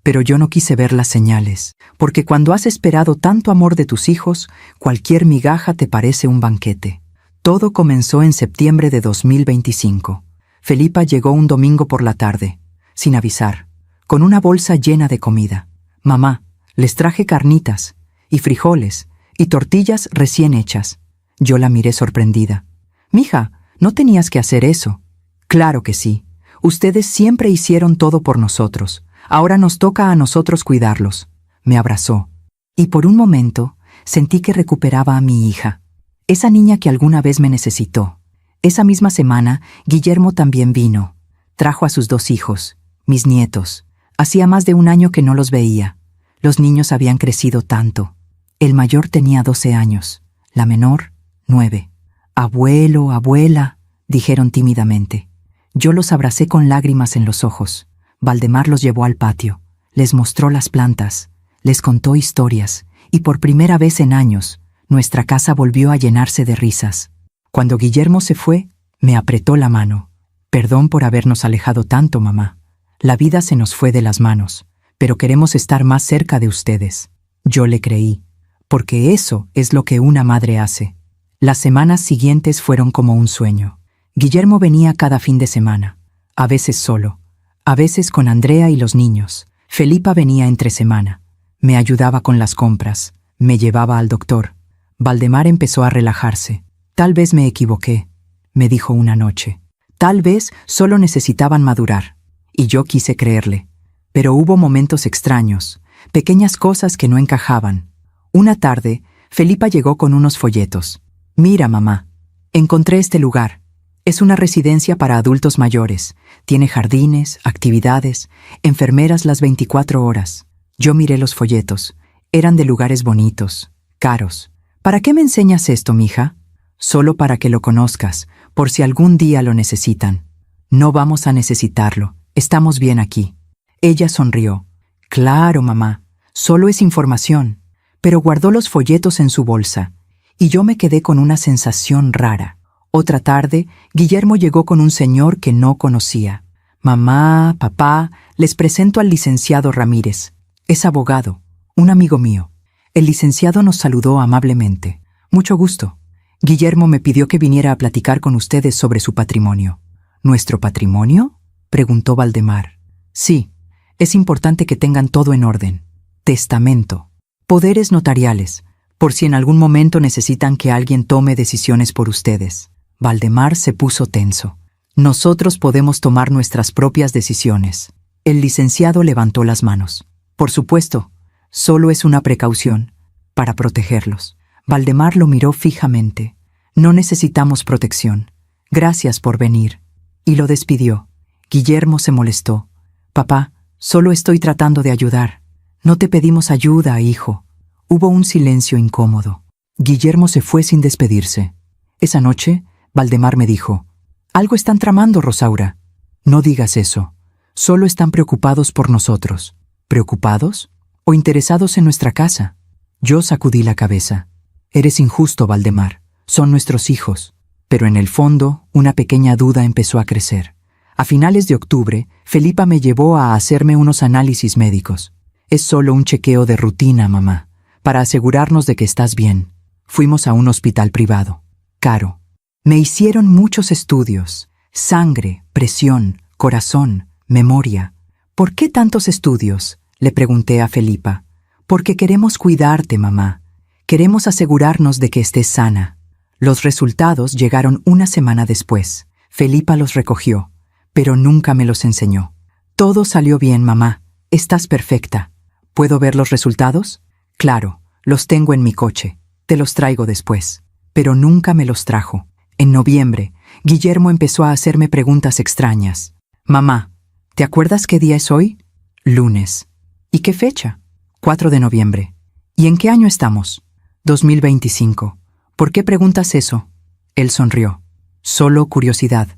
Pero yo no quise ver las señales, porque cuando has esperado tanto amor de tus hijos, cualquier migaja te parece un banquete. Todo comenzó en septiembre de 2025. Felipa llegó un domingo por la tarde, sin avisar, con una bolsa llena de comida. Mamá, les traje carnitas, y frijoles, y tortillas recién hechas. Yo la miré sorprendida. Mija, no tenías que hacer eso. Claro que sí. Ustedes siempre hicieron todo por nosotros. Ahora nos toca a nosotros cuidarlos. Me abrazó. Y por un momento sentí que recuperaba a mi hija. Esa niña que alguna vez me necesitó. Esa misma semana, Guillermo también vino. Trajo a sus 2 hijos, mis nietos. Hacía más de 1 año que no los veía. Los niños habían crecido tanto. El mayor tenía 12 años, la menor, 9. Abuelo, abuela, dijeron tímidamente. Yo los abracé con lágrimas en los ojos. Valdemar los llevó al patio, les mostró las plantas, les contó historias, y por primera vez en años, nuestra casa volvió a llenarse de risas. Cuando Guillermo se fue, me apretó la mano. Perdón por habernos alejado tanto, mamá. La vida se nos fue de las manos, pero queremos estar más cerca de ustedes. Yo le creí, porque eso es lo que una madre hace. Las semanas siguientes fueron como un sueño. Guillermo venía cada fin de semana, a veces solo, a veces con Andrea y los niños. Felipa venía entre semana. Me ayudaba con las compras, me llevaba al doctor. Valdemar empezó a relajarse. Tal vez me equivoqué, me dijo una noche. Tal vez solo necesitaban madurar. Y yo quise creerle. Pero hubo momentos extraños, pequeñas cosas que no encajaban. Una tarde, Felipa llegó con unos folletos. Mira, mamá, encontré este lugar. Es una residencia para adultos mayores. Tiene jardines, actividades, enfermeras las 24 horas. Yo miré los folletos. Eran de lugares bonitos, caros. ¿Para qué me enseñas esto, mija? Solo para que lo conozcas, por si algún día lo necesitan. No vamos a necesitarlo. Estamos bien aquí. Ella sonrió. Claro, mamá. Solo es información. Pero guardó los folletos en su bolsa. Y yo me quedé con una sensación rara. Otra tarde, Guillermo llegó con un señor que no conocía. Mamá, papá, les presento al licenciado Ramírez. Es abogado, un amigo mío. El licenciado nos saludó amablemente. Mucho gusto. Guillermo me pidió que viniera a platicar con ustedes sobre su patrimonio. ¿Nuestro patrimonio?, preguntó Valdemar. Sí, es importante que tengan todo en orden. Testamento. Poderes notariales, por si en algún momento necesitan que alguien tome decisiones por ustedes. Valdemar se puso tenso. Nosotros podemos tomar nuestras propias decisiones. El licenciado levantó las manos. Por supuesto, solo es una precaución, para protegerlos. Valdemar lo miró fijamente. No necesitamos protección. Gracias por venir. Y lo despidió. Guillermo se molestó. Papá, solo estoy tratando de ayudar. No te pedimos ayuda, hijo. Hubo un silencio incómodo. Guillermo se fue sin despedirse. Esa noche, Valdemar me dijo, «Algo están tramando, Rosaura». No digas eso. Solo están preocupados por nosotros. ¿Preocupados? ¿O interesados en nuestra casa? Yo sacudí la cabeza. Eres injusto, Valdemar. Son nuestros hijos. Pero en el fondo, una pequeña duda empezó a crecer. A finales de octubre, Felipa me llevó a hacerme unos análisis médicos. Es solo un chequeo de rutina, mamá, para asegurarnos de que estás bien. Fuimos a un hospital privado. Caro. Me hicieron muchos estudios. Sangre, presión, corazón, memoria. ¿Por qué tantos estudios?, le pregunté a Felipa. Porque queremos cuidarte, mamá. Queremos asegurarnos de que estés sana. Los resultados llegaron una semana después. Felipa los recogió, pero nunca me los enseñó. Todo salió bien, mamá. Estás perfecta. ¿Puedo ver los resultados? Claro, los tengo en mi coche. Te los traigo después. Pero nunca me los trajo. En noviembre, Guillermo empezó a hacerme preguntas extrañas. Mamá, ¿te acuerdas qué día es hoy? Lunes. ¿Y qué fecha? 4 de noviembre. ¿Y en qué año estamos? 2025. ¿Por qué preguntas eso? Él sonrió. Solo curiosidad.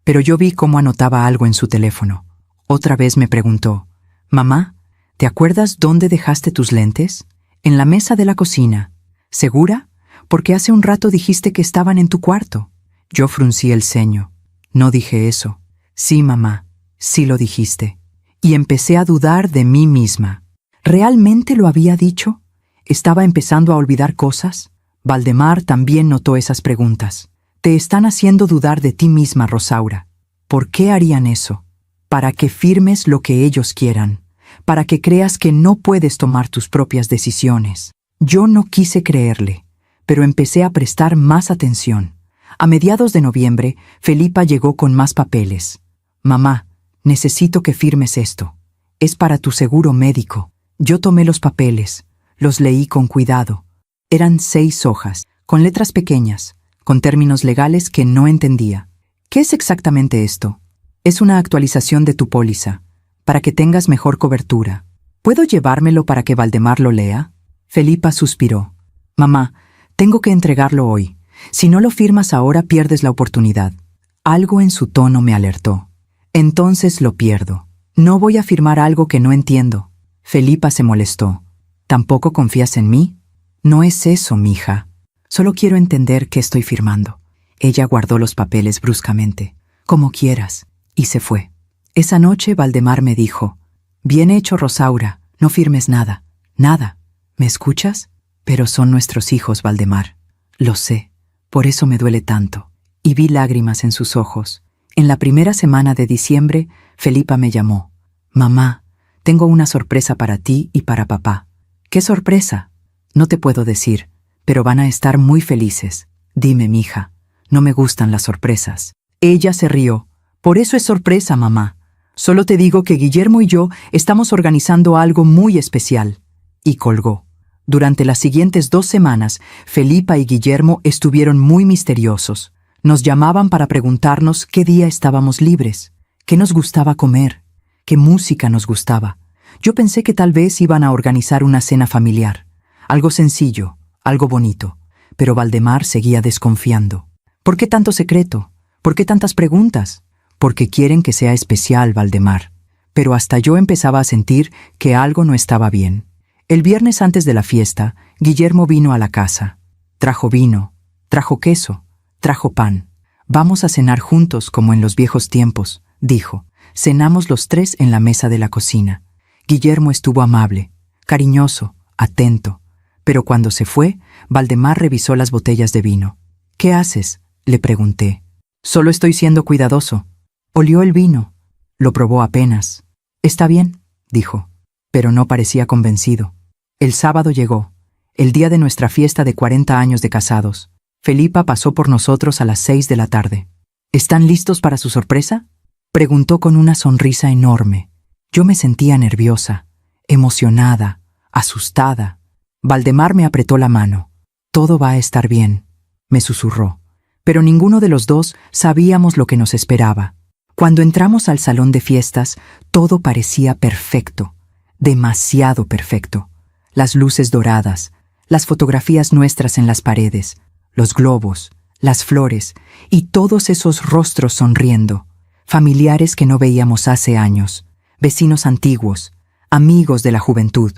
Pero yo vi cómo anotaba algo en su teléfono. Otra vez me preguntó, «Mamá, ¿te acuerdas dónde dejaste tus lentes? En la mesa de la cocina. ¿Segura? Porque hace un rato dijiste que estaban en tu cuarto». Yo fruncí el ceño. No dije eso. Sí, mamá, sí lo dijiste. Y empecé a dudar de mí misma. ¿Realmente lo había dicho? ¿Estaba empezando a olvidar cosas? Valdemar también notó esas preguntas. Te están haciendo dudar de ti misma, Rosaura. ¿Por qué harían eso? Para que firmes lo que ellos quieran. Para que creas que no puedes tomar tus propias decisiones. Yo no quise creerle, pero empecé a prestar más atención. A mediados de noviembre, Felipa llegó con más papeles. «Mamá, necesito que firmes esto. Es para tu seguro médico». Yo tomé los papeles, los leí con cuidado. Eran 6 hojas, con letras pequeñas, con términos legales que no entendía. ¿Qué es exactamente esto? Es una actualización de tu póliza, para que tengas mejor cobertura. ¿Puedo llevármelo para que Valdemar lo lea? Felipa suspiró. «Mamá, tengo que entregarlo hoy. Si no lo firmas ahora, pierdes la oportunidad». Algo en su tono me alertó. «Entonces lo pierdo. No voy a firmar algo que no entiendo». Felipa se molestó. «¿Tampoco confías en mí?» «No es eso, mija. Solo quiero entender qué estoy firmando». Ella guardó los papeles bruscamente. «Como quieras», y se fue. Esa noche Valdemar me dijo, «Bien hecho, Rosaura, no firmes nada, nada. ¿Me escuchas? Pero son nuestros hijos, Valdemar». «Lo sé, por eso me duele tanto». Y vi lágrimas en sus ojos. En la primera semana de diciembre, Felipa me llamó. «Mamá, tengo una sorpresa para ti y para papá». «¿Qué sorpresa?» «No te puedo decir, pero van a estar muy felices. Dime, mija, no me gustan las sorpresas». Ella se rió. «Por eso es sorpresa, mamá. Solo te digo que Guillermo y yo estamos organizando algo muy especial». Y colgó. Durante las siguientes 2 semanas, Felipa y Guillermo estuvieron muy misteriosos. Nos llamaban para preguntarnos qué día estábamos libres, qué nos gustaba comer, qué música nos gustaba. Yo pensé que tal vez iban a organizar una cena familiar. Algo sencillo, algo bonito. Pero Valdemar seguía desconfiando. «¿Por qué tanto secreto? ¿Por qué tantas preguntas?» «Porque quieren que sea especial, Valdemar». Pero hasta yo empezaba a sentir que algo no estaba bien. El viernes antes de la fiesta, Guillermo vino a la casa. Trajo vino, trajo queso, trajo pan. «Vamos a cenar juntos como en los viejos tiempos», dijo. Cenamos los 3 en la mesa de la cocina. Guillermo estuvo amable, cariñoso, atento. Pero cuando se fue, Valdemar revisó las botellas de vino. «¿Qué haces?», le pregunté. «Solo estoy siendo cuidadoso». Olió el vino. Lo probó apenas. «Está bien», dijo, pero no parecía convencido. El sábado llegó, el día de nuestra fiesta de 40 años de casados. Felipa pasó por nosotros a las 6 de la tarde. «¿Están listos para su sorpresa?», preguntó con una sonrisa enorme. Yo me sentía nerviosa, emocionada, asustada. Valdemar me apretó la mano. «Todo va a estar bien», me susurró. Pero ninguno de los dos sabíamos lo que nos esperaba. Cuando entramos al salón de fiestas, todo parecía perfecto, demasiado perfecto. Las luces doradas, las fotografías nuestras en las paredes, los globos, las flores y todos esos rostros sonriendo, familiares que no veíamos hace años, vecinos antiguos, amigos de la juventud.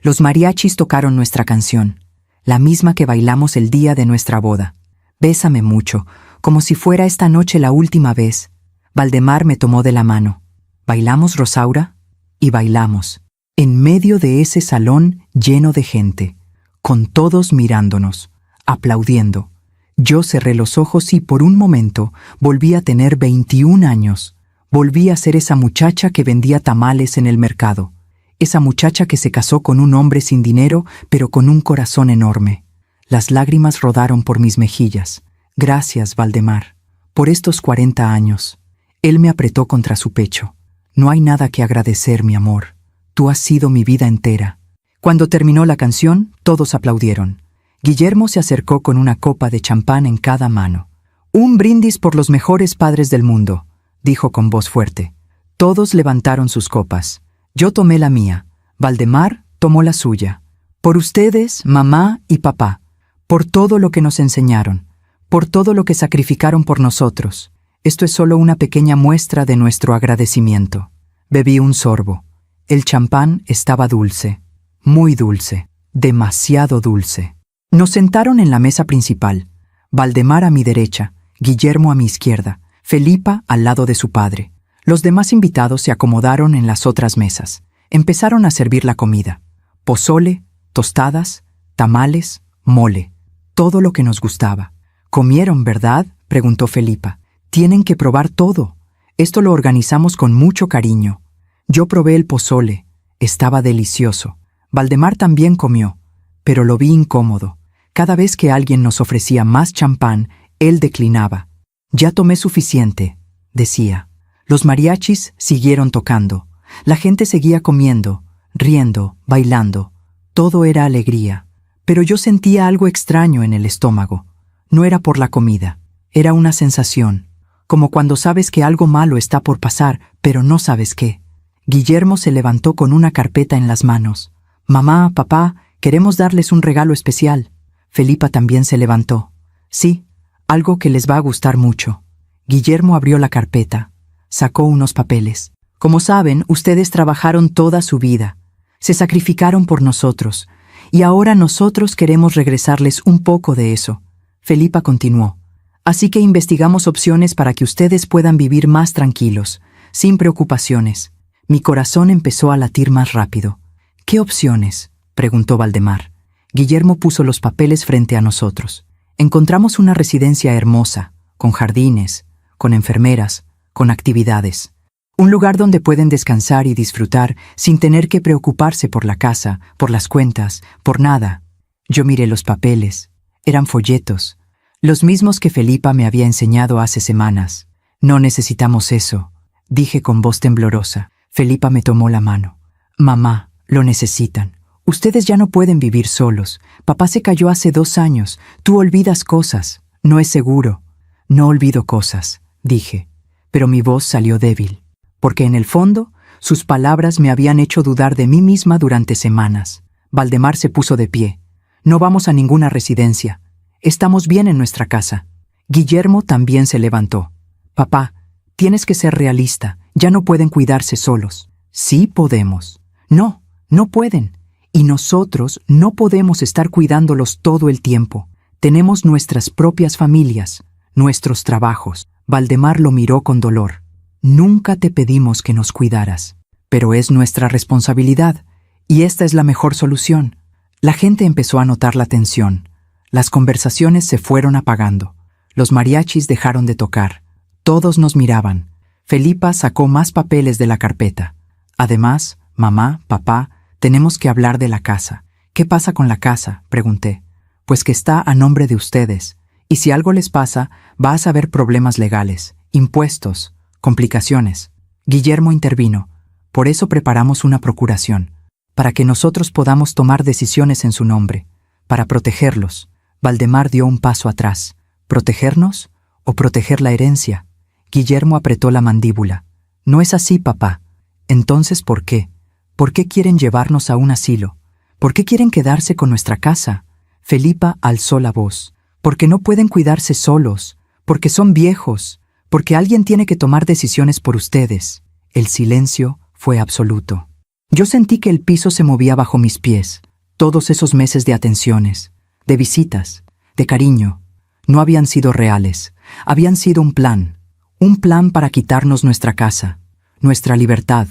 Los mariachis tocaron nuestra canción, la misma que bailamos el día de nuestra boda. «Bésame mucho, como si fuera esta noche la última vez». Valdemar me tomó de la mano. «¿Bailamos, Rosaura?» Y bailamos, en medio de ese salón lleno de gente, con todos mirándonos, aplaudiendo. Yo cerré los ojos y por un momento volví a tener 21 años. Volví a ser esa muchacha que vendía tamales en el mercado. Esa muchacha que se casó con un hombre sin dinero, pero con un corazón enorme. Las lágrimas rodaron por mis mejillas. «Gracias, Valdemar, por estos 40 años». Él me apretó contra su pecho. «No hay nada que agradecer, mi amor. Tú has sido mi vida entera». Cuando terminó la canción, todos aplaudieron. Guillermo se acercó con una copa de champán en cada mano. «Un brindis por los mejores padres del mundo», dijo con voz fuerte. Todos levantaron sus copas. Yo tomé la mía. Valdemar tomó la suya. «Por ustedes, mamá y papá. por todo lo que nos enseñaron, por todo lo que sacrificaron por nosotros. Esto es solo una pequeña muestra de nuestro agradecimiento. Bebí un sorbo. El champán estaba dulce, muy dulce, demasiado dulce. Nos sentaron en la mesa principal, Valdemar a mi derecha, Guillermo a mi izquierda, Felipa al lado de su padre. Los demás invitados se acomodaron en las otras mesas. Empezaron a servir la comida. Pozole, tostadas, tamales, mole, todo lo que nos gustaba. ¿Comieron, verdad?, preguntó Felipa. Tienen que probar todo. Esto lo organizamos con mucho cariño. Yo probé el pozole. Estaba delicioso. Valdemar también comió, pero lo vi incómodo. Cada vez que alguien nos ofrecía más champán, él declinaba. Ya tomé suficiente, decía. Los mariachis siguieron tocando. La gente seguía comiendo, riendo, bailando. Todo era alegría. Pero yo sentía algo extraño en el estómago. No era por la comida. Era una sensación. Como cuando sabes que algo malo está por pasar, pero no sabes qué. Guillermo se levantó con una carpeta en las manos. «Mamá, papá, queremos darles un regalo especial». Felipa también se levantó. «Sí, algo que les va a gustar mucho». Guillermo abrió la carpeta. Sacó unos papeles. «Como saben, ustedes trabajaron toda su vida. Se sacrificaron por nosotros. Y ahora nosotros queremos regresarles un poco de eso». Felipa continuó. «Así que investigamos opciones para que ustedes puedan vivir más tranquilos, sin preocupaciones». Mi corazón empezó a latir más rápido. «¿Qué opciones?», preguntó Valdemar. Guillermo puso los papeles frente a nosotros. Encontramos una residencia hermosa, con jardines, con enfermeras, con actividades. Un lugar donde pueden descansar y disfrutar sin tener que preocuparse por la casa, por las cuentas, por nada. Yo miré los papeles. Eran folletos, los mismos que Felipa me había enseñado hace semanas. «No necesitamos eso», dije con voz temblorosa. Felipa me tomó la mano. «Mamá, lo necesitan. Ustedes ya no pueden vivir solos. Papá se cayó hace 2 años. Tú olvidas cosas. No es seguro». «No olvido cosas», dije, pero mi voz salió débil, porque en el fondo, sus palabras me habían hecho dudar de mí misma durante semanas. Valdemar se puso de pie. «No vamos a ninguna residencia. Estamos bien en nuestra casa». Guillermo también se levantó. «Papá, tienes que ser realista. Ya no pueden cuidarse solos». «Sí podemos». «No, no pueden. Y nosotros no podemos estar cuidándolos todo el tiempo. Tenemos nuestras propias familias, nuestros trabajos». Valdemar lo miró con dolor. «Nunca te pedimos que nos cuidaras, pero es nuestra responsabilidad, y esta es la mejor solución». La gente empezó a notar la tensión. Las conversaciones se fueron apagando. Los mariachis dejaron de tocar. Todos nos miraban. Felipa sacó más papeles de la carpeta. «Además, mamá, papá, tenemos que hablar de la casa». «¿Qué pasa con la casa?», pregunté. «Pues que está a nombre de ustedes. Y si algo les pasa, vas a haber problemas legales, impuestos, complicaciones». Guillermo intervino. «Por eso preparamos una procuración, para que nosotros podamos tomar decisiones en su nombre, para protegerlos». Valdemar dio un paso atrás. ¿Protegernos o proteger la herencia? Guillermo apretó la mandíbula. «No es así, papá». «Entonces, ¿por qué? ¿Por qué quieren llevarnos a un asilo? ¿Por qué quieren quedarse con nuestra casa?». Felipa alzó la voz. «Porque no pueden cuidarse solos, porque son viejos, porque alguien tiene que tomar decisiones por ustedes». El silencio fue absoluto. Yo sentí que el piso se movía bajo mis pies. Todos esos meses de atenciones, de visitas, de cariño, no habían sido reales. Habían sido un plan para quitarnos nuestra casa, nuestra libertad,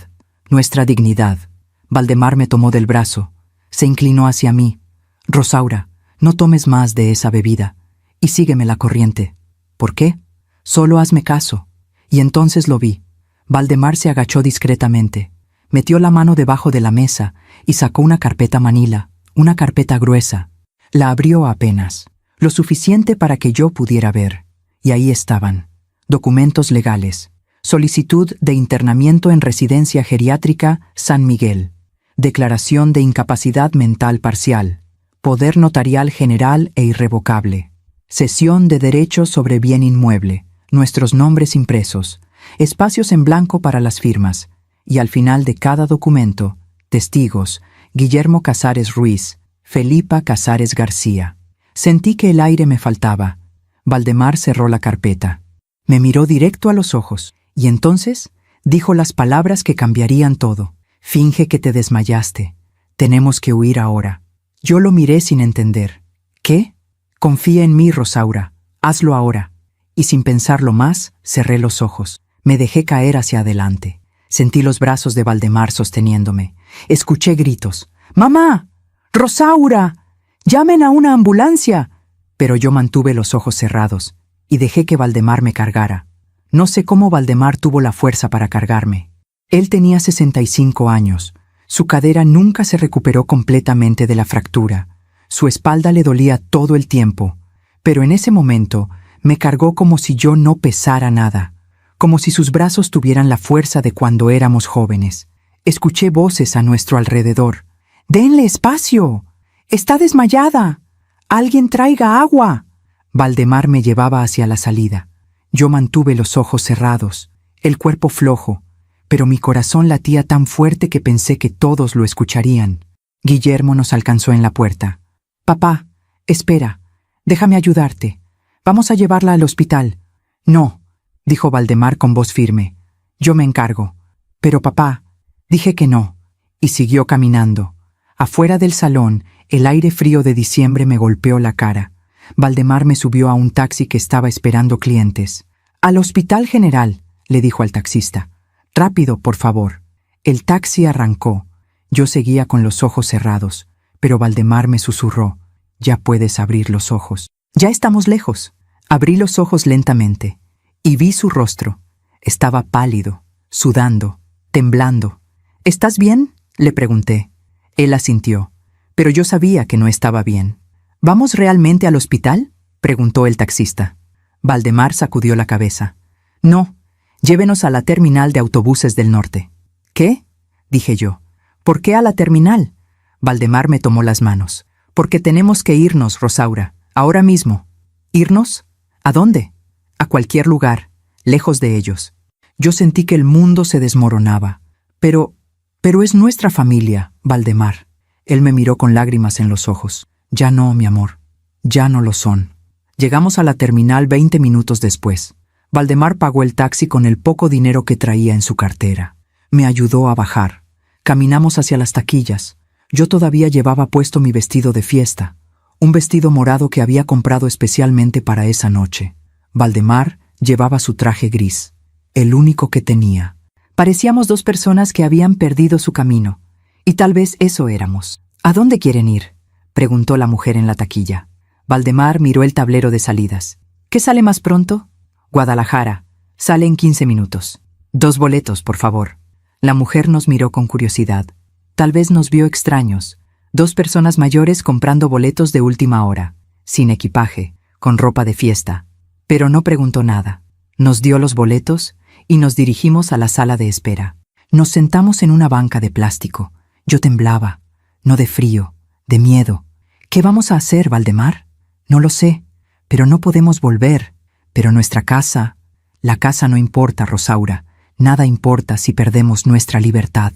nuestra dignidad. Valdemar me tomó del brazo, se inclinó hacia mí. «Rosaura, no tomes más de esa bebida y sígueme la corriente». «¿Por qué?». «Solo hazme caso». Y entonces lo vi. Valdemar se agachó discretamente, metió la mano debajo de la mesa y sacó una carpeta manila, una carpeta gruesa. La abrió apenas, lo suficiente para que yo pudiera ver. Y ahí estaban: documentos legales, solicitud de internamiento en residencia geriátrica San Miguel, declaración de incapacidad mental parcial, poder notarial general e irrevocable, cesión de derechos sobre bien inmueble, nuestros nombres impresos, espacios en blanco para las firmas, y al final de cada documento, testigos: Guillermo Casares Ruiz, Felipa Casares García. Sentí que el aire me faltaba. Valdemar cerró la carpeta. Me miró directo a los ojos, y entonces dijo las palabras que cambiarían todo. Finge que te desmayaste. Tenemos que huir ahora. Yo lo miré sin entender. ¿Qué? Confía en mí, Rosaura. Hazlo ahora. Y sin pensarlo más, cerré los ojos. Me dejé caer hacia adelante. Sentí los brazos de Valdemar sosteniéndome. Escuché gritos. ¡Mamá! ¡Rosaura! ¡Llamen a una ambulancia! Pero yo mantuve los ojos cerrados y dejé que Valdemar me cargara. No sé cómo Valdemar tuvo la fuerza para cargarme. Él tenía 65 años. Su cadera nunca se recuperó completamente de la fractura. Su espalda le dolía todo el tiempo. Pero en ese momento me cargó como si yo no pesara nada, como si sus brazos tuvieran la fuerza de cuando éramos jóvenes. Escuché voces a nuestro alrededor. ¡Denle espacio! ¡Está desmayada! ¡Alguien traiga agua! Valdemar me llevaba hacia la salida. Yo mantuve los ojos cerrados, el cuerpo flojo, pero mi corazón latía tan fuerte que pensé que todos lo escucharían. Guillermo nos alcanzó en la puerta. «Papá, espera, déjame ayudarte. Vamos a llevarla al hospital». «No», dijo Valdemar con voz firme. «Yo me encargo». «Pero papá», dije que no, y siguió caminando. Afuera del salón, el aire frío de diciembre me golpeó la cara. Valdemar me subió a un taxi que estaba esperando clientes. «Al Hospital General», le dijo al taxista. «Rápido, por favor». El taxi arrancó. Yo seguía con los ojos cerrados, pero Valdemar me susurró. «Ya puedes abrir los ojos». «Ya estamos lejos». Abrí los ojos lentamente y vi su rostro. Estaba pálido, sudando, temblando. «¿Estás bien?», le pregunté. Él asintió, pero yo sabía que no estaba bien. «¿Vamos realmente al hospital?», preguntó el taxista. Valdemar sacudió la cabeza. «No, llévenos a la terminal de autobuses del norte». «¿Qué?», dije yo. «¿Por qué a la terminal?». Valdemar me tomó las manos. «Porque tenemos que irnos, Rosaura, ahora mismo». «¿Irnos? ¿A dónde?». «A cualquier lugar, lejos de ellos». Yo sentí que el mundo se desmoronaba. Pero es nuestra familia, Valdemar». Él me miró con lágrimas en los ojos. «Ya no, mi amor, ya no lo son». Llegamos a la terminal 20 minutos después. Valdemar pagó el taxi con el poco dinero que traía en su cartera. Me ayudó a bajar. Caminamos hacia las taquillas. Yo todavía llevaba puesto mi vestido de fiesta, un vestido morado que había comprado especialmente para esa noche. Valdemar llevaba su traje gris, el único que tenía. Parecíamos dos personas que habían perdido su camino, y tal vez eso éramos. «¿A dónde quieren ir?», preguntó la mujer en la taquilla. Valdemar miró el tablero de salidas. «¿Qué sale más pronto?». «Guadalajara. Sale en 15 minutos. 2 boletos, por favor». La mujer nos miró con curiosidad. Tal vez nos vio extraños. 2 personas mayores comprando boletos de última hora, sin equipaje, con ropa de fiesta. Pero no preguntó nada. Nos dio los boletos y nos dirigimos a la sala de espera. Nos sentamos en una banca de plástico. Yo temblaba, no de frío, de miedo. «¿Qué vamos a hacer, Valdemar?». «No lo sé, pero no podemos volver. Pero nuestra casa...». «La casa no importa, Rosaura. Nada importa si perdemos nuestra libertad».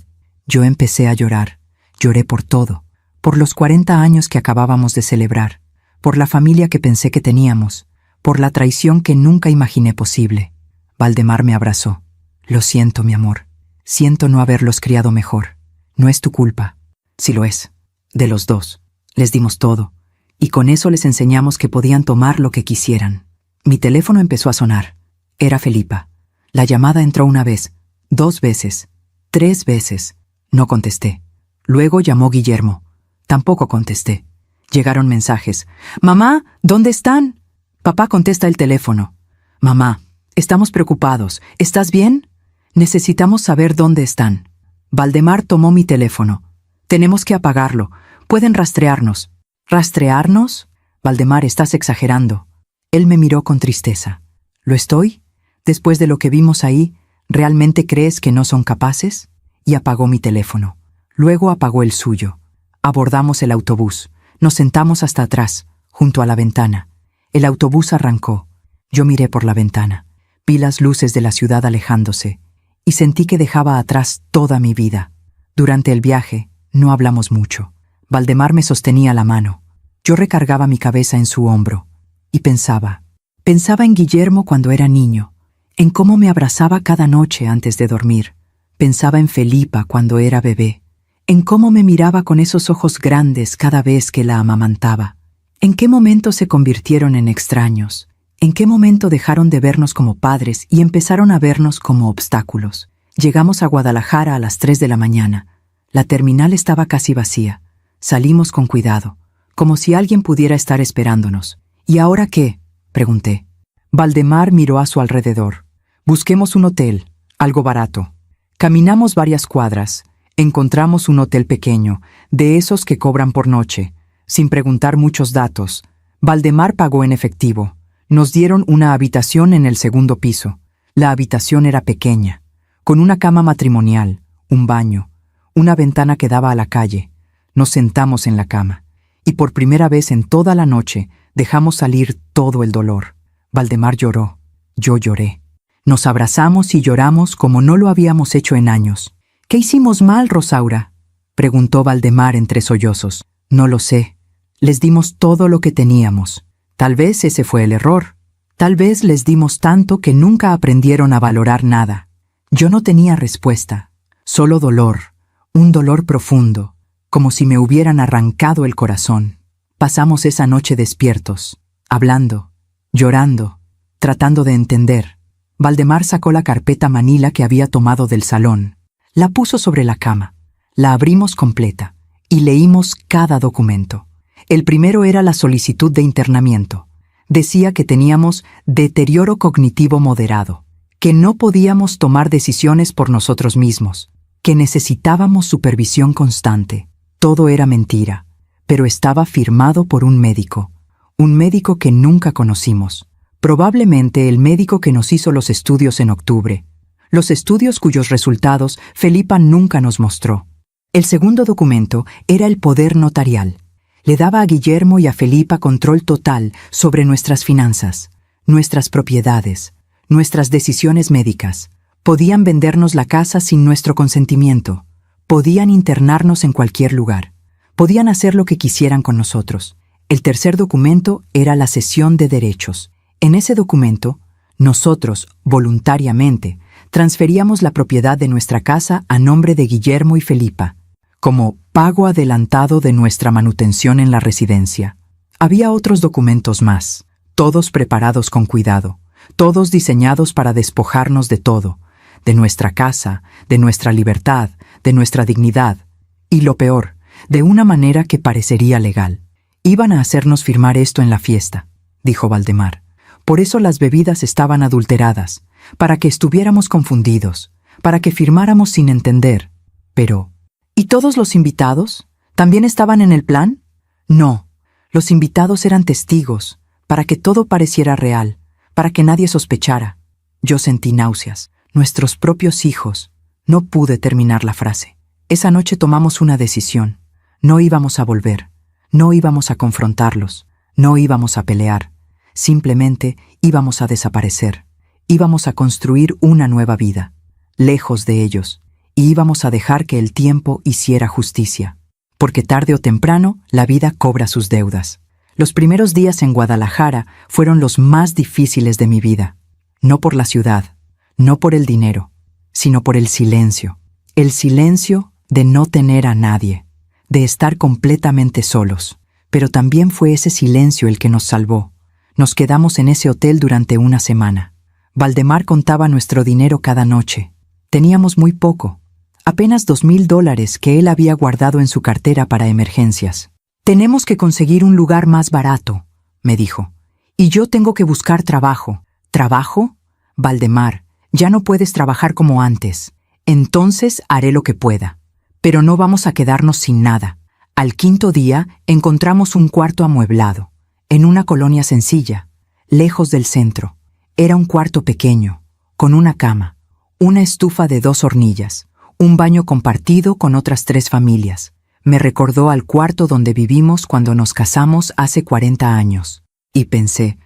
Yo empecé a llorar. Lloré por todo. Por los 40 años que acabábamos de celebrar. Por la familia que pensé que teníamos. Por la traición que nunca imaginé posible. Valdemar me abrazó. «Lo siento, mi amor. Siento no haberlos criado mejor. No es tu culpa». «Sí lo es. De los dos. Les dimos todo. Y con eso les enseñamos que podían tomar lo que quisieran». Mi teléfono empezó a sonar. Era Felipa. La llamada entró 1 vez, 2 veces, 3 veces. No contesté. Luego llamó Guillermo. Tampoco contesté. Llegaron mensajes. «Mamá, ¿dónde están?». «Papá, contesta el teléfono». «Mamá, estamos preocupados. ¿Estás bien? Necesitamos saber dónde están». Valdemar tomó mi teléfono. «Tenemos que apagarlo. Pueden rastrearnos». «¿Rastrearnos?». «Valdemar, estás exagerando». Él me miró con tristeza. «¿Lo estoy? Después de lo que vimos ahí, ¿realmente crees que no son capaces?». Y apagó mi teléfono. Luego apagó el suyo. Abordamos el autobús. Nos sentamos hasta atrás, junto a la ventana. El autobús arrancó. Yo miré por la ventana. Vi las luces de la ciudad alejándose y sentí que dejaba atrás toda mi vida. Durante el viaje no hablamos mucho. Valdemar me sostenía la mano. Yo recargaba mi cabeza en su hombro y pensaba en Guillermo cuando era niño, en cómo me abrazaba cada noche antes de dormir. Pensaba en Felipa cuando era bebé, en cómo me miraba con esos ojos grandes cada vez que la amamantaba. ¿En qué momento se convirtieron en extraños? ¿En qué momento dejaron de vernos como padres y empezaron a vernos como obstáculos? Llegamos a Guadalajara a las 3 de la mañana. La terminal estaba casi vacía. Salimos con cuidado, como si alguien pudiera estar esperándonos. ¿Y ahora qué?, pregunté. Valdemar miró a su alrededor. Busquemos un hotel, algo barato. Caminamos varias cuadras. Encontramos un hotel pequeño, de esos que cobran por noche, sin preguntar muchos datos. Valdemar pagó en efectivo. Nos dieron una habitación en el segundo piso. La habitación era pequeña, con una cama matrimonial, un baño, una ventana que daba a la calle. Nos sentamos en la cama, y por primera vez en toda la noche dejamos salir todo el dolor. Valdemar lloró, yo lloré. Nos abrazamos y lloramos como no lo habíamos hecho en años. ¿Qué hicimos mal, Rosaura?, preguntó Valdemar entre sollozos. No lo sé. Les dimos todo lo que teníamos. Tal vez ese fue el error. Tal vez les dimos tanto que nunca aprendieron a valorar nada. Yo no tenía respuesta, solo dolor, un dolor profundo, como si me hubieran arrancado el corazón. Pasamos esa noche despiertos, hablando, llorando, tratando de entender. Valdemar sacó la carpeta manila que había tomado del salón. La puso sobre la cama. La abrimos completa y leímos cada documento. El primero era la solicitud de internamiento. Decía que teníamos deterioro cognitivo moderado, que no podíamos tomar decisiones por nosotros mismos, que necesitábamos supervisión constante. Todo era mentira, pero estaba firmado por un médico que nunca conocimos, probablemente el médico que nos hizo los estudios en octubre, los estudios cuyos resultados Felipa nunca nos mostró. El segundo documento era el poder notarial. Le daba a Guillermo y a Felipa control total sobre nuestras finanzas, nuestras propiedades, nuestras decisiones médicas. Podían vendernos la casa sin nuestro consentimiento. Podían internarnos en cualquier lugar. Podían hacer lo que quisieran con nosotros. El tercer documento era la cesión de derechos. En ese documento, nosotros, voluntariamente, transferíamos la propiedad de nuestra casa a nombre de Guillermo y Felipa, como pago adelantado de nuestra manutención en la residencia. Había otros documentos más, todos preparados con cuidado, todos diseñados para despojarnos de todo, de nuestra casa, de nuestra libertad, de nuestra dignidad, y lo peor, de una manera que parecería legal. Iban a hacernos firmar esto en la fiesta, dijo Valdemar. Por eso las bebidas estaban adulteradas, para que estuviéramos confundidos, para que firmáramos sin entender. Pero, ¿y todos los invitados? ¿También estaban en el plan? No, los invitados eran testigos, para que todo pareciera real, para que nadie sospechara. Yo sentí náuseas. Nuestros propios hijos. No pude terminar la frase. Esa noche tomamos una decisión. No íbamos a volver. No íbamos a confrontarlos. No íbamos a pelear. Simplemente íbamos a desaparecer. Íbamos a construir una nueva vida, lejos de ellos, y íbamos a dejar que el tiempo hiciera justicia. Porque tarde o temprano la vida cobra sus deudas. Los primeros días en Guadalajara fueron los más difíciles de mi vida. No por la ciudad, no por el dinero, sino por el silencio. El silencio de no tener a nadie, de estar completamente solos. Pero también fue ese silencio el que nos salvó. Nos quedamos en ese hotel durante una semana. Valdemar contaba nuestro dinero cada noche. Teníamos muy poco, apenas $2,000 que él había guardado en su cartera para emergencias. Tenemos que conseguir un lugar más barato, me dijo. Y yo tengo que buscar trabajo. ¿Trabajo? Valdemar, ya no puedes trabajar como antes. Entonces haré lo que pueda. Pero no vamos a quedarnos sin nada. Al quinto día encontramos un cuarto amueblado, en una colonia sencilla, lejos del centro. Era un cuarto pequeño, con una cama, una estufa de 2 hornillas, un baño compartido con otras 3 familias. Me recordó al cuarto donde vivimos cuando nos casamos hace 40 años. Y pensé,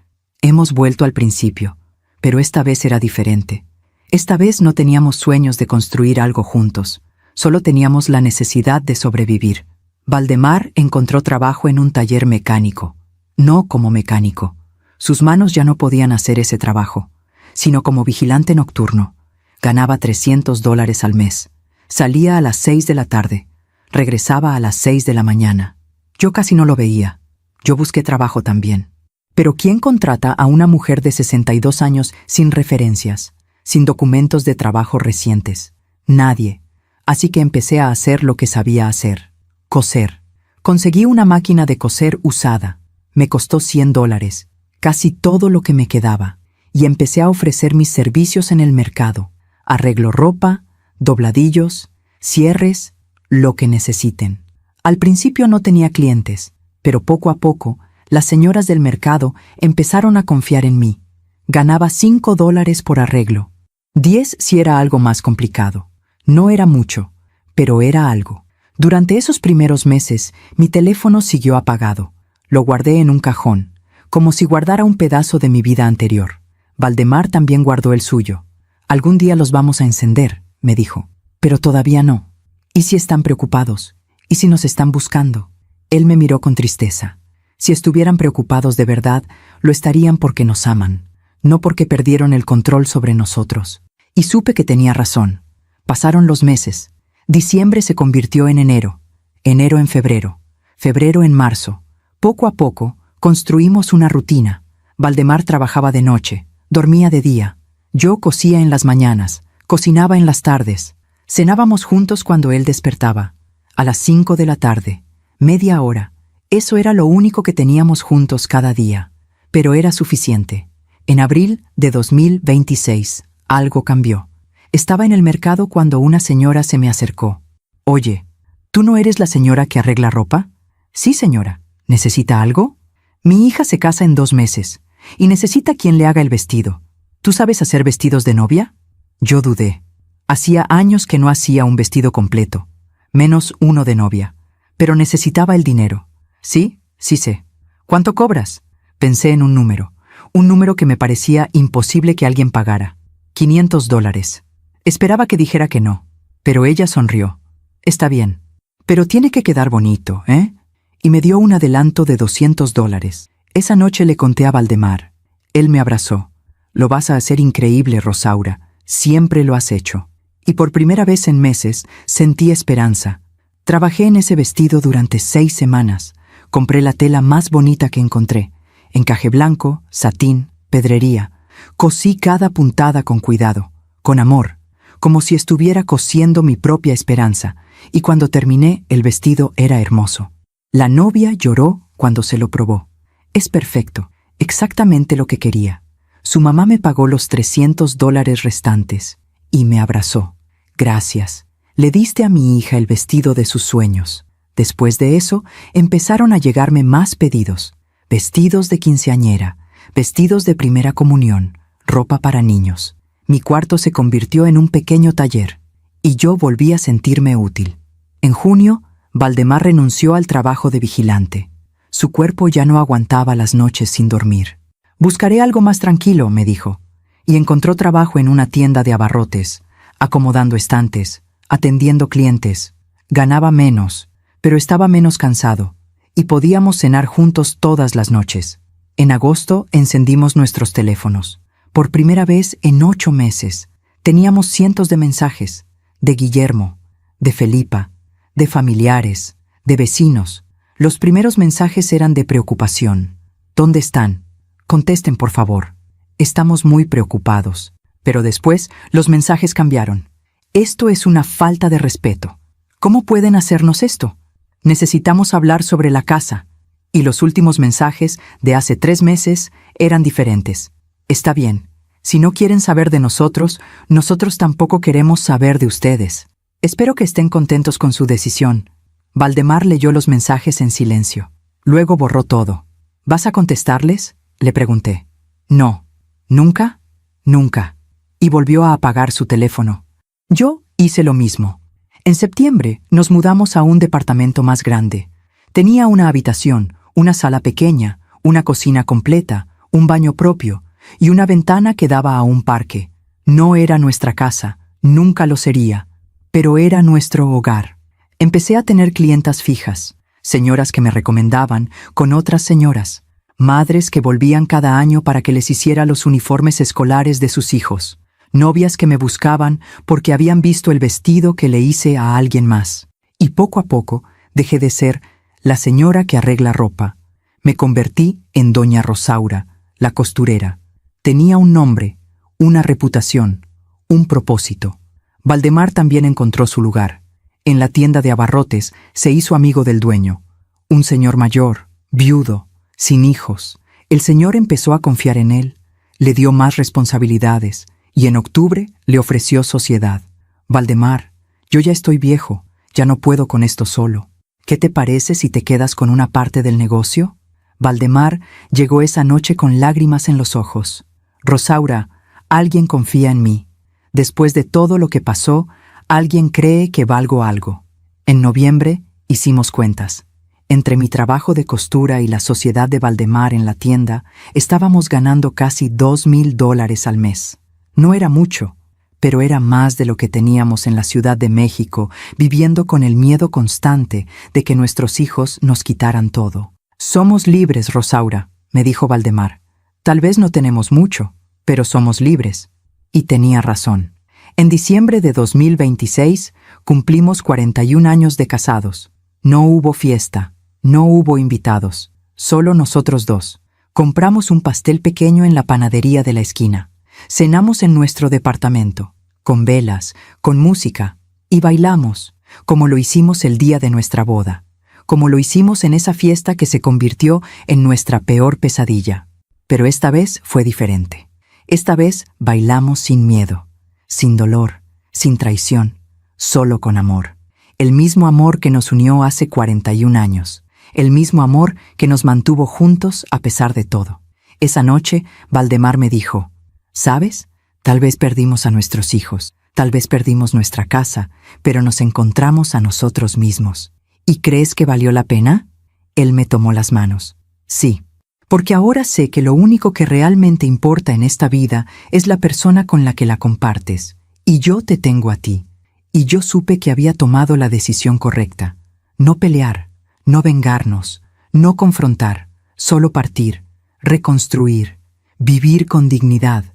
hemos vuelto al principio, pero esta vez era diferente. Esta vez no teníamos sueños de construir algo juntos, solo teníamos la necesidad de sobrevivir. Valdemar encontró trabajo en un taller mecánico, no como mecánico. Sus manos ya no podían hacer ese trabajo, sino como vigilante nocturno. Ganaba $300 al mes. Salía a las 6 de la tarde. Regresaba a las 6 de la mañana. Yo casi no lo veía. Yo busqué trabajo también. Pero ¿quién contrata a una mujer de 62 años sin referencias, sin documentos de trabajo recientes? Nadie. Así que empecé a hacer lo que sabía hacer. Coser. Conseguí una máquina de coser usada. Me costó $100, casi todo lo que me quedaba, y empecé a ofrecer mis servicios en el mercado. Arreglo ropa, dobladillos, cierres, lo que necesiten. Al principio no tenía clientes, pero poco a poco, las señoras del mercado empezaron a confiar en mí. Ganaba $5 por arreglo. 10 si era algo más complicado. No era mucho, pero era algo. Durante esos primeros meses, mi teléfono siguió apagado. Lo guardé en un cajón, como si guardara un pedazo de mi vida anterior. Valdemar también guardó el suyo. Algún día los vamos a encender, me dijo. Pero todavía no. ¿Y si están preocupados? ¿Y si nos están buscando? Él me miró con tristeza. Si estuvieran preocupados de verdad, lo estarían porque nos aman, no porque perdieron el control sobre nosotros. Y supe que tenía razón. Pasaron los meses. Diciembre se convirtió en enero, enero en febrero, febrero en marzo. Poco a poco, construimos una rutina. Valdemar trabajaba de noche, dormía de día. Yo cosía en las mañanas, cocinaba en las tardes. Cenábamos juntos cuando él despertaba. A las 5 de la tarde, media hora. Eso era lo único que teníamos juntos cada día. Pero era suficiente. En abril de 2026, algo cambió. Estaba en el mercado cuando una señora se me acercó. «Oye, ¿tú no eres la señora que arregla ropa?» «Sí, señora. ¿Necesita algo?» «Mi hija se casa en 2 meses y necesita quien le haga el vestido. ¿Tú sabes hacer vestidos de novia?» Yo dudé. Hacía años que no hacía un vestido completo, menos uno de novia, pero necesitaba el dinero. «Sí, sí sé. ¿Cuánto cobras?» Pensé en un número que me parecía imposible que alguien pagara. $500. Esperaba que dijera que no, pero ella sonrió. «Está bien, pero tiene que quedar bonito, ¿eh?» Y me dio un adelanto de $200. Esa noche le conté a Valdemar. Él me abrazó. «Lo vas a hacer increíble, Rosaura. Siempre lo has hecho». Y por primera vez en meses sentí esperanza. Trabajé en ese vestido durante 6 semanas. Compré la tela más bonita que encontré. Encaje blanco, satín, pedrería. Cosí cada puntada con cuidado, con amor, como si estuviera cosiendo mi propia esperanza. Y cuando terminé, el vestido era hermoso. La novia lloró cuando se lo probó. «Es perfecto, exactamente lo que quería». Su mamá me pagó los $300 restantes y me abrazó. «Gracias. Le diste a mi hija el vestido de sus sueños». Después de eso, empezaron a llegarme más pedidos. Vestidos de quinceañera, vestidos de primera comunión, ropa para niños. Mi cuarto se convirtió en un pequeño taller y yo volví a sentirme útil. En junio, Valdemar renunció al trabajo de vigilante. Su cuerpo ya no aguantaba las noches sin dormir. «Buscaré algo más tranquilo», me dijo, y encontró trabajo en una tienda de abarrotes, acomodando estantes, atendiendo clientes. Ganaba menos, pero estaba menos cansado, y podíamos cenar juntos todas las noches. En agosto encendimos nuestros teléfonos. Por primera vez en 8 meses, teníamos cientos de mensajes, de Guillermo, de Felipa, de familiares, de vecinos. Los primeros mensajes eran de preocupación. «¿Dónde están? Contesten, por favor. Estamos muy preocupados». Pero después, los mensajes cambiaron. «Esto es una falta de respeto. ¿Cómo pueden hacernos esto? Necesitamos hablar sobre la casa». Y los últimos mensajes, de hace 3 meses, eran diferentes. «Está bien. Si no quieren saber de nosotros, nosotros tampoco queremos saber de ustedes. Espero que estén contentos con su decisión». Valdemar leyó los mensajes en silencio. Luego borró todo. «¿Vas a contestarles?», le pregunté. «No. ¿Nunca?» «Nunca». Y volvió a apagar su teléfono. Yo hice lo mismo. En septiembre nos mudamos a un departamento más grande. Tenía una habitación, una sala pequeña, una cocina completa, un baño propio y una ventana que daba a un parque. No era nuestra casa, nunca lo sería, pero era nuestro hogar. Empecé a tener clientas fijas, señoras que me recomendaban con otras señoras, madres que volvían cada año para que les hiciera los uniformes escolares de sus hijos, novias que me buscaban porque habían visto el vestido que le hice a alguien más. Y poco a poco dejé de ser la señora que arregla ropa. Me convertí en doña Rosaura, la costurera. Tenía un nombre, una reputación, un propósito. Valdemar también encontró su lugar. En la tienda de abarrotes se hizo amigo del dueño, un señor mayor, viudo, sin hijos. El señor empezó a confiar en él, le dio más responsabilidades y en octubre le ofreció sociedad. Valdemar, yo ya estoy viejo, ya no puedo con esto solo. ¿Qué te parece si te quedas con una parte del negocio? Valdemar llegó esa noche con lágrimas en los ojos. Rosaura, alguien confía en mí. Después de todo lo que pasó, alguien cree que valgo algo. En noviembre hicimos cuentas. Entre mi trabajo de costura y la sociedad de Valdemar en la tienda, estábamos ganando casi $2,000 al mes. No era mucho, pero era más de lo que teníamos en la Ciudad de México, viviendo con el miedo constante de que nuestros hijos nos quitaran todo. Somos libres, Rosaura, me dijo Valdemar. Tal vez no tenemos mucho, pero somos libres. Y tenía razón. En diciembre de 2026 cumplimos 41 años de casados. No hubo fiesta, no hubo invitados, solo nosotros dos. Compramos un pastel pequeño en la panadería de la esquina. Cenamos en nuestro departamento, con velas, con música, y bailamos, como lo hicimos el día de nuestra boda, como lo hicimos en esa fiesta que se convirtió en nuestra peor pesadilla. Pero esta vez fue diferente. Esta vez bailamos sin miedo, sin dolor, sin traición, solo con amor. El mismo amor que nos unió hace 41 años. El mismo amor que nos mantuvo juntos a pesar de todo. Esa noche, Valdemar me dijo, ¿sabes? Tal vez perdimos a nuestros hijos, tal vez perdimos nuestra casa, pero nos encontramos a nosotros mismos. ¿Y crees que valió la pena? Él me tomó las manos. Sí, porque ahora sé que lo único que realmente importa en esta vida es la persona con la que la compartes. Y yo te tengo a ti. Y yo supe que había tomado la decisión correcta. No pelear, no vengarnos, no confrontar, solo partir, reconstruir, vivir con dignidad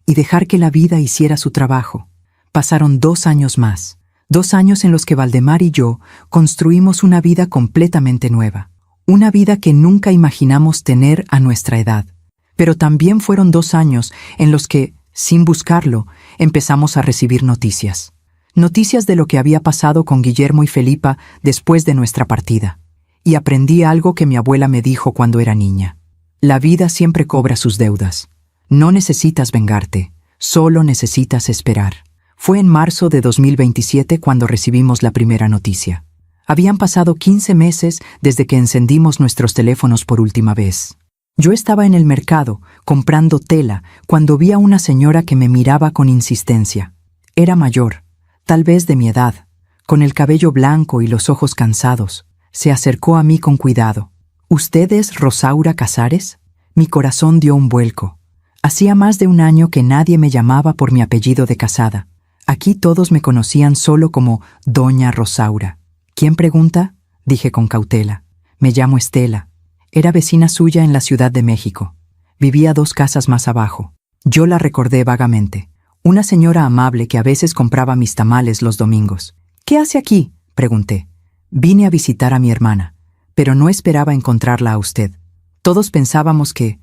y dejar que la vida hiciera su trabajo. Pasaron 2 años más, 2 años en los que Valdemar y yo construimos una vida completamente nueva, una vida que nunca imaginamos tener a nuestra edad. Pero también fueron 2 años en los que, sin buscarlo, empezamos a recibir noticias. Noticias de lo que había pasado con Guillermo y Felipa después de nuestra partida. Y aprendí algo que mi abuela me dijo cuando era niña. La vida siempre cobra sus deudas. No necesitas vengarte, solo necesitas esperar. Fue en marzo de 2027 cuando recibimos la primera noticia. Habían pasado 15 meses desde que encendimos nuestros teléfonos por última vez. Yo estaba en el mercado, comprando tela, cuando vi a una señora que me miraba con insistencia. Era mayor, tal vez de mi edad, con el cabello blanco y los ojos cansados. Se acercó a mí con cuidado. ¿Usted es Rosaura Casares? Mi corazón dio un vuelco. Hacía más de 1 año que nadie me llamaba por mi apellido de casada. Aquí todos me conocían solo como Doña Rosaura. ¿Quién pregunta? Dije con cautela. Me llamo Estela. Era vecina suya en la Ciudad de México. Vivía 2 casas más abajo. Yo la recordé vagamente. Una señora amable que a veces compraba mis tamales los domingos. ¿Qué hace aquí?, pregunté. Vine a visitar a mi hermana, pero no esperaba encontrarla a usted. Todos pensábamos que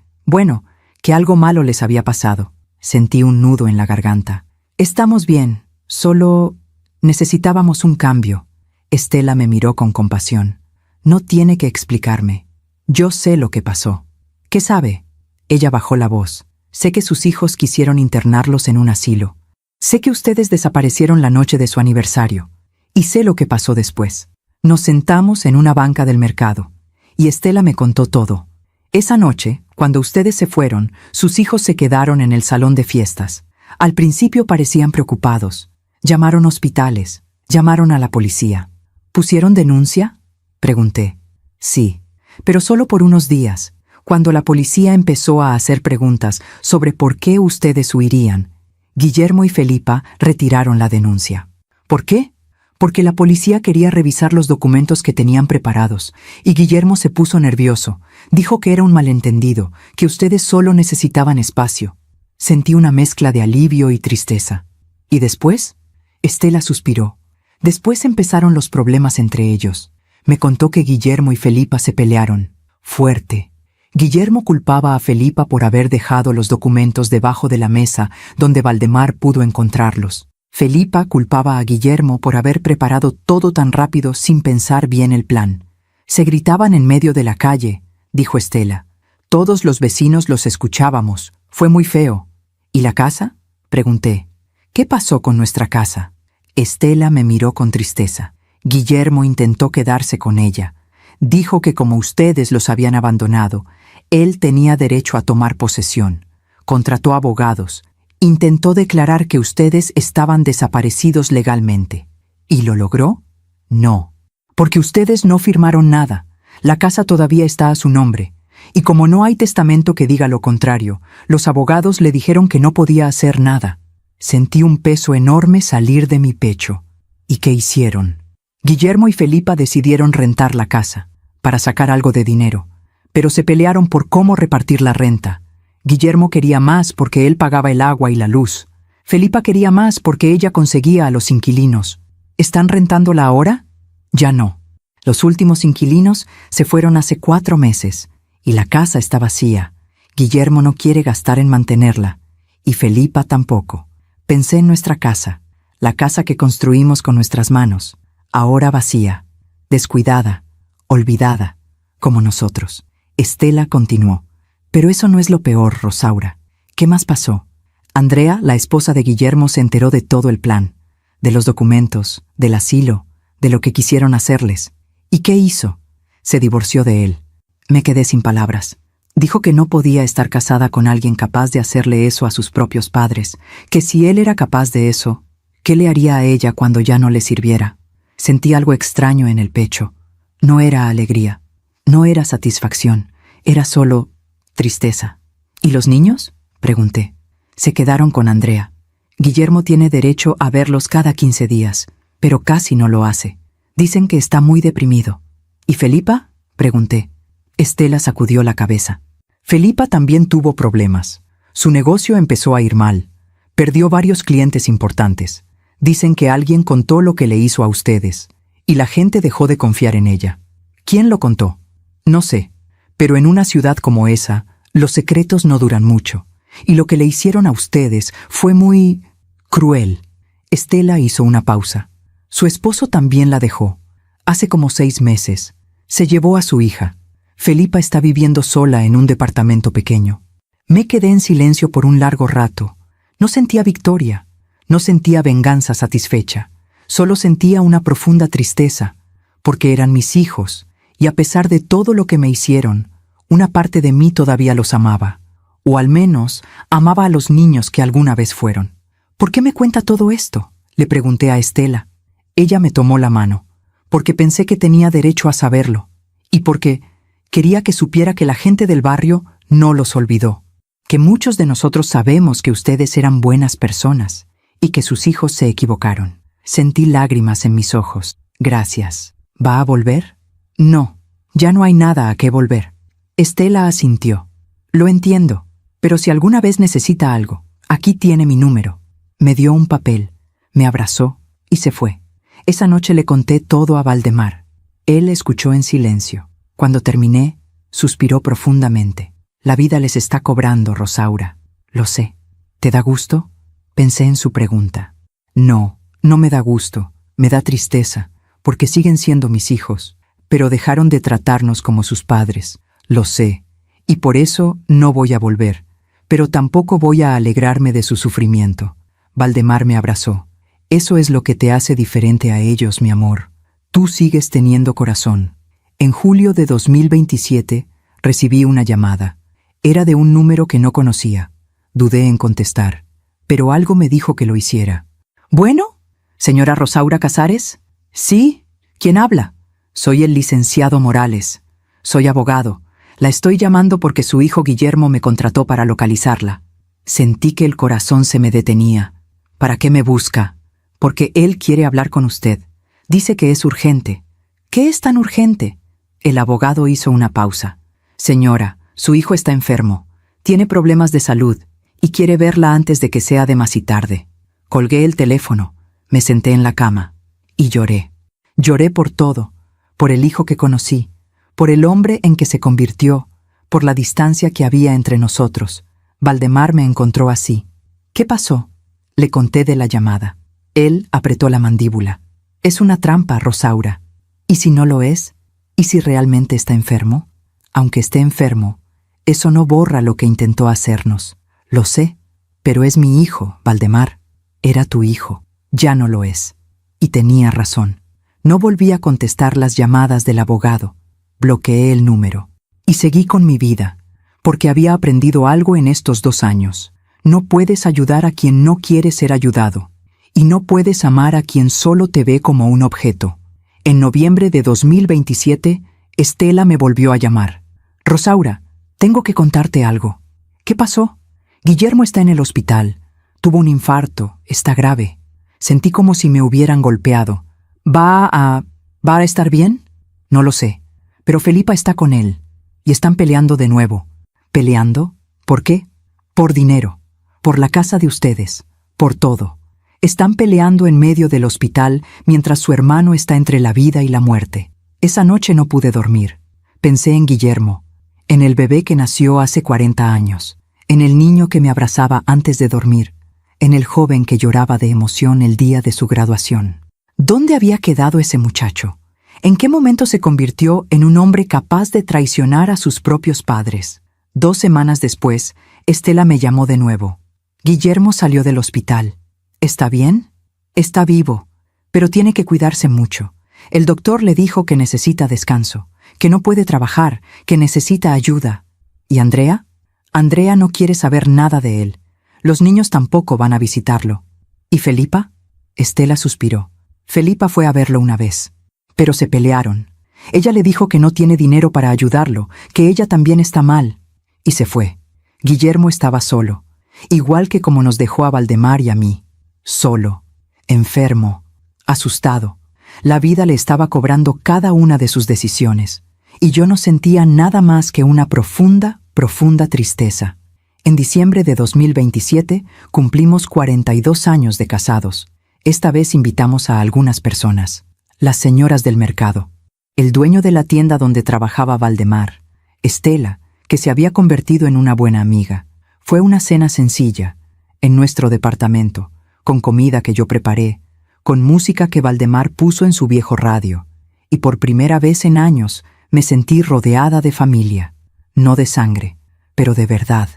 algo malo les había pasado. Sentí un nudo en la garganta. Estamos bien, solo necesitábamos un cambio. Estela me miró con compasión. No tiene que explicarme. Yo sé lo que pasó. ¿Qué sabe? Ella bajó la voz. Sé que sus hijos quisieron internarlos en un asilo. Sé que ustedes desaparecieron la noche de su aniversario. Y sé lo que pasó después. Nos sentamos en una banca del mercado, y Estela me contó todo. Esa noche, cuando ustedes se fueron, sus hijos se quedaron en el salón de fiestas. Al principio parecían preocupados. Llamaron hospitales, llamaron a la policía. ¿Pusieron denuncia?, pregunté. Sí, pero solo por unos días, cuando la policía empezó a hacer preguntas sobre por qué ustedes huirían. Guillermo y Felipa retiraron la denuncia. ¿Por qué? porque la policía quería revisar los documentos que tenían preparados, y Guillermo se puso nervioso. Dijo que era un malentendido, que ustedes solo necesitaban espacio. Sentí una mezcla de alivio y tristeza. ¿Y después? Estela suspiró. Después empezaron los problemas entre ellos. Me contó que Guillermo y Felipa se pelearon. Fuerte. Guillermo culpaba a Felipa por haber dejado los documentos debajo de la mesa donde Valdemar pudo encontrarlos. Felipa culpaba a Guillermo por haber preparado todo tan rápido sin pensar bien el plan. Se gritaban en medio de la calle, dijo Estela. Todos los vecinos los escuchábamos. Fue muy feo. ¿Y la casa? Pregunté. ¿Qué pasó con nuestra casa? Estela me miró con tristeza. Guillermo intentó quedarse con ella. Dijo que como ustedes los habían abandonado, él tenía derecho a tomar posesión. Contrató abogados. Intentó declarar que ustedes estaban desaparecidos legalmente. ¿Y lo logró? No. Porque ustedes no firmaron nada. La casa todavía está a su nombre. Y como no hay testamento que diga lo contrario, los abogados le dijeron que no podía hacer nada. Sentí un peso enorme salir de mi pecho. ¿Y qué hicieron? Guillermo y Felipa decidieron rentar la casa, para sacar algo de dinero, pero se pelearon por cómo repartir la renta. Guillermo quería más porque él pagaba el agua y la luz. Felipa quería más porque ella conseguía a los inquilinos. ¿Están rentándola ahora? Ya no. Los últimos inquilinos se fueron hace 4 meses, y la casa está vacía. Guillermo no quiere gastar en mantenerla, y Felipa tampoco. Pensé en nuestra casa, la casa que construimos con nuestras manos, ahora vacía, descuidada, olvidada, como nosotros. Estela continuó. Pero eso no es lo peor, Rosaura. ¿Qué más pasó? Andrea, la esposa de Guillermo, se enteró de todo el plan, de los documentos, del asilo, de lo que quisieron hacerles. ¿Y qué hizo? Se divorció de él. Me quedé sin palabras. Dijo que no podía estar casada con alguien capaz de hacerle eso a sus propios padres, que si él era capaz de eso, ¿qué le haría a ella cuando ya no le sirviera? Sentí algo extraño en el pecho. No era alegría, no era satisfacción, era solo tristeza. ¿Y los niños? Pregunté. Se quedaron con Andrea. Guillermo tiene derecho a verlos cada 15 días, pero casi no lo hace. Dicen que está muy deprimido. ¿Y Felipa? Pregunté. Estela sacudió la cabeza. Felipa también tuvo problemas. Su negocio empezó a ir mal. Perdió varios clientes importantes. Dicen que alguien contó lo que le hizo a ustedes, y la gente dejó de confiar en ella. ¿Quién lo contó? No sé, pero en una ciudad como esa, los secretos no duran mucho, y lo que le hicieron a ustedes fue muy cruel. Estela hizo una pausa. Su esposo también la dejó. Hace como 6 meses. Se llevó a su hija. Felipa está viviendo sola en un departamento pequeño. Me quedé en silencio por un largo rato. No sentía victoria, no sentía venganza satisfecha. Solo sentía una profunda tristeza, porque eran mis hijos, y a pesar de todo lo que me hicieron, una parte de mí todavía los amaba, o al menos amaba a los niños que alguna vez fueron. ¿Por qué me cuenta todo esto?, le pregunté a Estela. Ella me tomó la mano, porque pensé que tenía derecho a saberlo, y porque quería que supiera que la gente del barrio no los olvidó, que muchos de nosotros sabemos que ustedes eran buenas personas, y que sus hijos se equivocaron. Sentí lágrimas en mis ojos. Gracias. ¿Va a volver? No, ya no hay nada a qué volver. Estela asintió. Lo entiendo, pero si alguna vez necesita algo, aquí tiene mi número. Me dio un papel, me abrazó y se fue. Esa noche le conté todo a Valdemar. Él escuchó en silencio. Cuando terminé, suspiró profundamente. La vida les está cobrando, Rosaura. Lo sé. ¿Te da gusto? Pensé en su pregunta. No, no me da gusto. Me da tristeza, porque siguen siendo mis hijos. Pero dejaron de tratarnos como sus padres. Lo sé. Y por eso no voy a volver. Pero tampoco voy a alegrarme de su sufrimiento. Valdemar me abrazó. Eso es lo que te hace diferente a ellos, mi amor. Tú sigues teniendo corazón. En julio de 2027 recibí una llamada. Era de un número que no conocía. Dudé en contestar, pero algo me dijo que lo hiciera. «Bueno, señora Rosaura Casares». «Sí, ¿quién habla?» «Soy el licenciado Morales. Soy abogado. La estoy llamando porque su hijo Guillermo me contrató para localizarla». Sentí que el corazón se me detenía. «¿Para qué me busca?» «Porque él quiere hablar con usted. Dice que es urgente. ¿Qué es tan urgente? El abogado hizo una pausa. Señora, su hijo está enfermo. Tiene problemas de salud y quiere verla antes de que sea demasiado tarde. Colgué el teléfono, me senté en la cama y lloré. Lloré por todo, por el hijo que conocí, por el hombre en que se convirtió, por la distancia que había entre nosotros. Valdemar me encontró así. ¿Qué pasó? Le conté de la llamada. Él apretó la mandíbula. Es una trampa, Rosaura. ¿Y si no lo es? ¿Y si realmente está enfermo? Aunque esté enfermo, eso no borra lo que intentó hacernos. Lo sé, pero es mi hijo, Valdemar. Era tu hijo. Ya no lo es. Y tenía razón. No volví a contestar las llamadas del abogado. Bloqueé el número. Y seguí con mi vida, porque había aprendido algo en estos 2 años. No puedes ayudar a quien no quiere ser ayudado. Y no puedes amar a quien solo te ve como un objeto. En noviembre de 2027, Estela me volvió a llamar. Rosaura, tengo que contarte algo. ¿Qué pasó? Guillermo está en el hospital. Tuvo un infarto, está grave. Sentí como si me hubieran golpeado. ¿Va a estar bien? No lo sé, pero Felipa está con él. Y están peleando de nuevo. ¿Peleando? ¿Por qué? Por dinero, por la casa de ustedes, por todo. Están peleando en medio del hospital mientras su hermano está entre la vida y la muerte. Esa noche no pude dormir. Pensé en Guillermo, en el bebé que nació hace 40 años, en el niño que me abrazaba antes de dormir, en el joven que lloraba de emoción el día de su graduación. ¿Dónde había quedado ese muchacho? ¿En qué momento se convirtió en un hombre capaz de traicionar a sus propios padres? 2 semanas después, Estela me llamó de nuevo. Guillermo salió del hospital. ¿Está bien? Está vivo, pero tiene que cuidarse mucho. El doctor le dijo que necesita descanso, que no puede trabajar, que necesita ayuda. ¿Y Andrea? Andrea no quiere saber nada de él. Los niños tampoco van a visitarlo. ¿Y Felipa? Estela suspiró. Felipa fue a verlo una vez, pero se pelearon. Ella le dijo que no tiene dinero para ayudarlo, que ella también está mal, y se fue. Guillermo estaba solo, igual que como nos dejó a Valdemar y a mí. Solo, enfermo, asustado. La vida le estaba cobrando cada una de sus decisiones, y yo no sentía nada más que una profunda, profunda tristeza. En diciembre de 2027 cumplimos 42 años de casados. Esta vez invitamos a algunas personas. Las señoras del mercado, el dueño de la tienda donde trabajaba Valdemar, Estela, que se había convertido en una buena amiga. Fue una cena sencilla, en nuestro departamento, con comida que yo preparé, con música que Valdemar puso en su viejo radio, y por primera vez en años me sentí rodeada de familia, no de sangre, pero de verdad.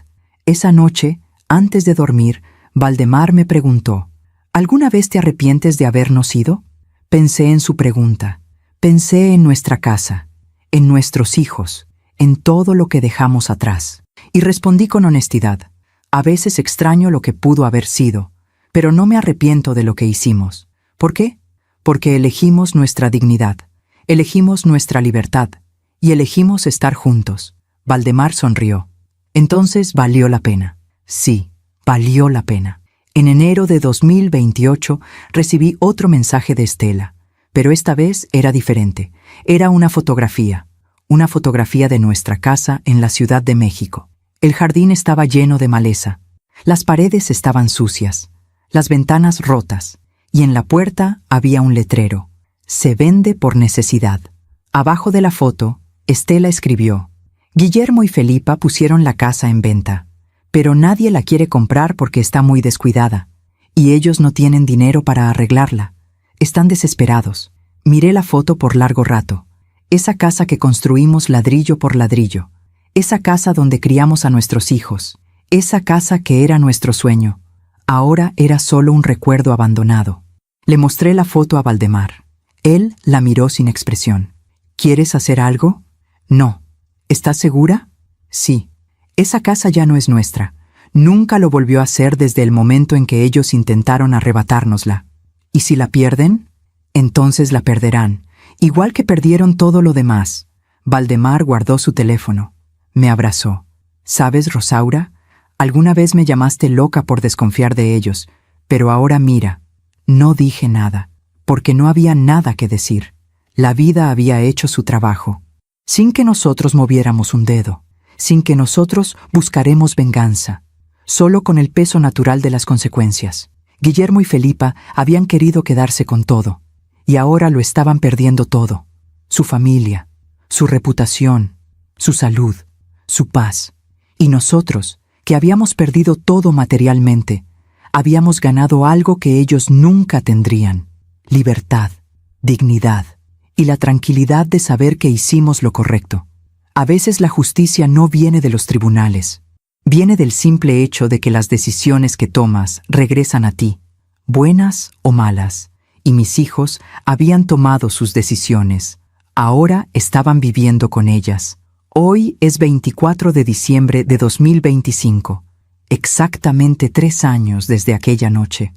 Esa noche, antes de dormir, Valdemar me preguntó, ¿alguna vez te arrepientes de habernos ido? Pensé en su pregunta, pensé en nuestra casa, en nuestros hijos, en todo lo que dejamos atrás, y respondí con honestidad. A veces extraño lo que pudo haber sido, pero no me arrepiento de lo que hicimos. ¿Por qué? Porque elegimos nuestra dignidad, elegimos nuestra libertad, y elegimos estar juntos. Valdemar sonrió. Entonces valió la pena. Sí, valió la pena. En enero de 2028 recibí otro mensaje de Estela, pero esta vez era diferente. Era una fotografía de nuestra casa en la Ciudad de México. El jardín estaba lleno de maleza, las paredes estaban sucias, las ventanas rotas, y en la puerta había un letrero: se vende por necesidad. Abajo de la foto, Estela escribió: Guillermo y Felipa pusieron la casa en venta, pero nadie la quiere comprar porque está muy descuidada, y ellos no tienen dinero para arreglarla. Están desesperados. Miré la foto por largo rato. Esa casa que construimos ladrillo por ladrillo. Esa casa donde criamos a nuestros hijos. Esa casa que era nuestro sueño. Ahora era solo un recuerdo abandonado. Le mostré la foto a Valdemar. Él la miró sin expresión. ¿Quieres hacer algo? No. ¿Estás segura? Sí. Esa casa ya no es nuestra. Nunca lo volvió a ser desde el momento en que ellos intentaron arrebatárnosla. ¿Y si la pierden? Entonces la perderán, igual que perdieron todo lo demás. Valdemar guardó su teléfono. Me abrazó. ¿Sabes, Rosaura? Alguna vez me llamaste loca por desconfiar de ellos, pero ahora mira, no dije nada, porque no había nada que decir. La vida había hecho su trabajo, sin que nosotros moviéramos un dedo, sin que nosotros buscaremos venganza, solo con el peso natural de las consecuencias. Guillermo y Felipa habían querido quedarse con todo, y ahora lo estaban perdiendo todo: su familia, su reputación, su salud, su paz. Y nosotros, que habíamos perdido todo materialmente, habíamos ganado algo que ellos nunca tendrían: libertad, dignidad y la tranquilidad de saber que hicimos lo correcto. A veces la justicia no viene de los tribunales, viene del simple hecho de que las decisiones que tomas regresan a ti, buenas o malas, y mis hijos habían tomado sus decisiones. Ahora estaban viviendo con ellas. Hoy es 24 de diciembre de 2025, exactamente 3 años desde aquella noche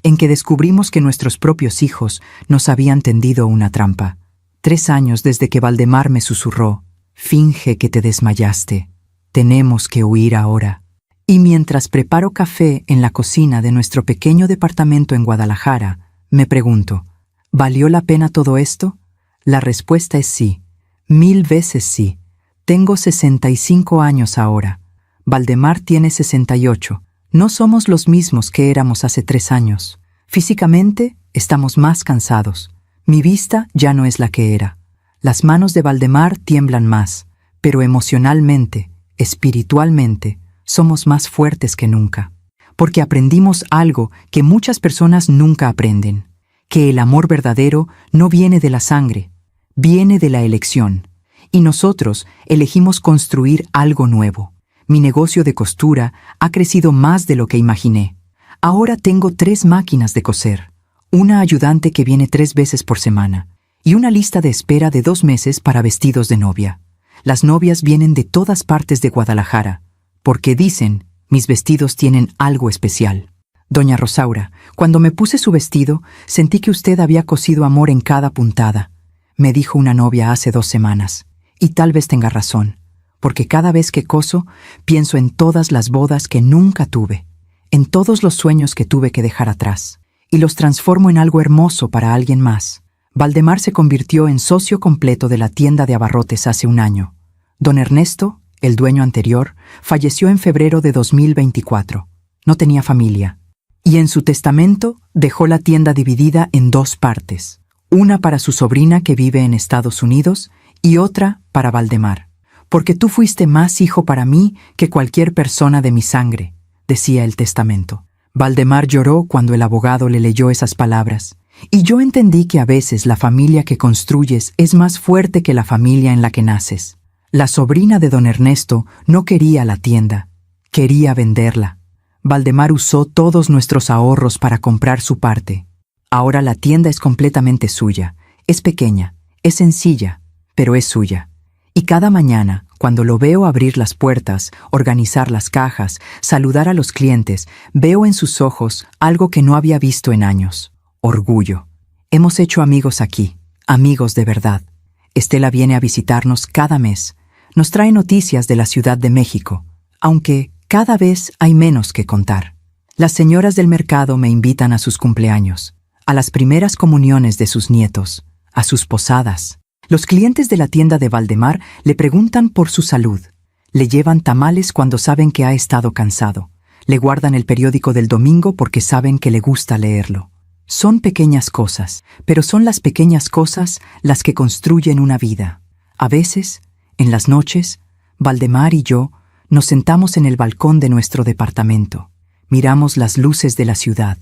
en que descubrimos que nuestros propios hijos nos habían tendido una trampa. 3 años desde que Valdemar me susurró: finge que te desmayaste, tenemos que huir ahora. Y mientras preparo café en la cocina de nuestro pequeño departamento en Guadalajara, me pregunto: ¿valió la pena todo esto? La respuesta es sí, 1000 veces sí. Tengo 65 años ahora. Valdemar tiene 68. No somos los mismos que éramos hace 3 años. Físicamente, estamos más cansados. Mi vista ya no es la que era. Las manos de Valdemar tiemblan más, pero emocionalmente, espiritualmente, somos más fuertes que nunca. Porque aprendimos algo que muchas personas nunca aprenden: que el amor verdadero no viene de la sangre, viene de la elección. Y nosotros elegimos construir algo nuevo. Mi negocio de costura ha crecido más de lo que imaginé. Ahora tengo 3 máquinas de coser, una ayudante que viene 3 veces por semana, y una lista de espera de 2 meses para vestidos de novia. Las novias vienen de todas partes de Guadalajara, porque dicen: mis vestidos tienen algo especial. Doña Rosaura, cuando me puse su vestido, sentí que usted había cosido amor en cada puntada, me dijo una novia hace 2 semanas. Y tal vez tenga razón, porque cada vez que coso, pienso en todas las bodas que nunca tuve, en todos los sueños que tuve que dejar atrás, y los transformo en algo hermoso para alguien más. Valdemar se convirtió en socio completo de la tienda de abarrotes hace 1 año. Don Ernesto, el dueño anterior, falleció en febrero de 2024. No tenía familia. Y en su testamento dejó la tienda dividida en 2 partes. Una para su sobrina que vive en Estados Unidos y otra para Valdemar. Porque tú fuiste más hijo para mí que cualquier persona de mi sangre, decía el testamento. Valdemar lloró cuando el abogado le leyó esas palabras, y yo entendí que a veces la familia que construyes es más fuerte que la familia en la que naces. La sobrina de don Ernesto no quería la tienda, quería venderla. Valdemar usó todos nuestros ahorros para comprar su parte. Ahora la tienda es completamente suya, es pequeña, es sencilla, pero es suya. Y cada mañana, cuando lo veo abrir las puertas, organizar las cajas, saludar a los clientes, veo en sus ojos algo que no había visto en años: orgullo. Hemos hecho amigos aquí, amigos de verdad. Estela viene a visitarnos cada mes. Nos trae noticias de la Ciudad de México, aunque cada vez hay menos que contar. Las señoras del mercado me invitan a sus cumpleaños, a las primeras comuniones de sus nietos, a sus posadas. Los clientes de la tienda de Valdemar le preguntan por su salud. Le llevan tamales cuando saben que ha estado cansado. Le guardan el periódico del domingo porque saben que le gusta leerlo. Son pequeñas cosas, pero son las pequeñas cosas las que construyen una vida. A veces, en las noches, Valdemar y yo nos sentamos en el balcón de nuestro departamento. Miramos las luces de la ciudad.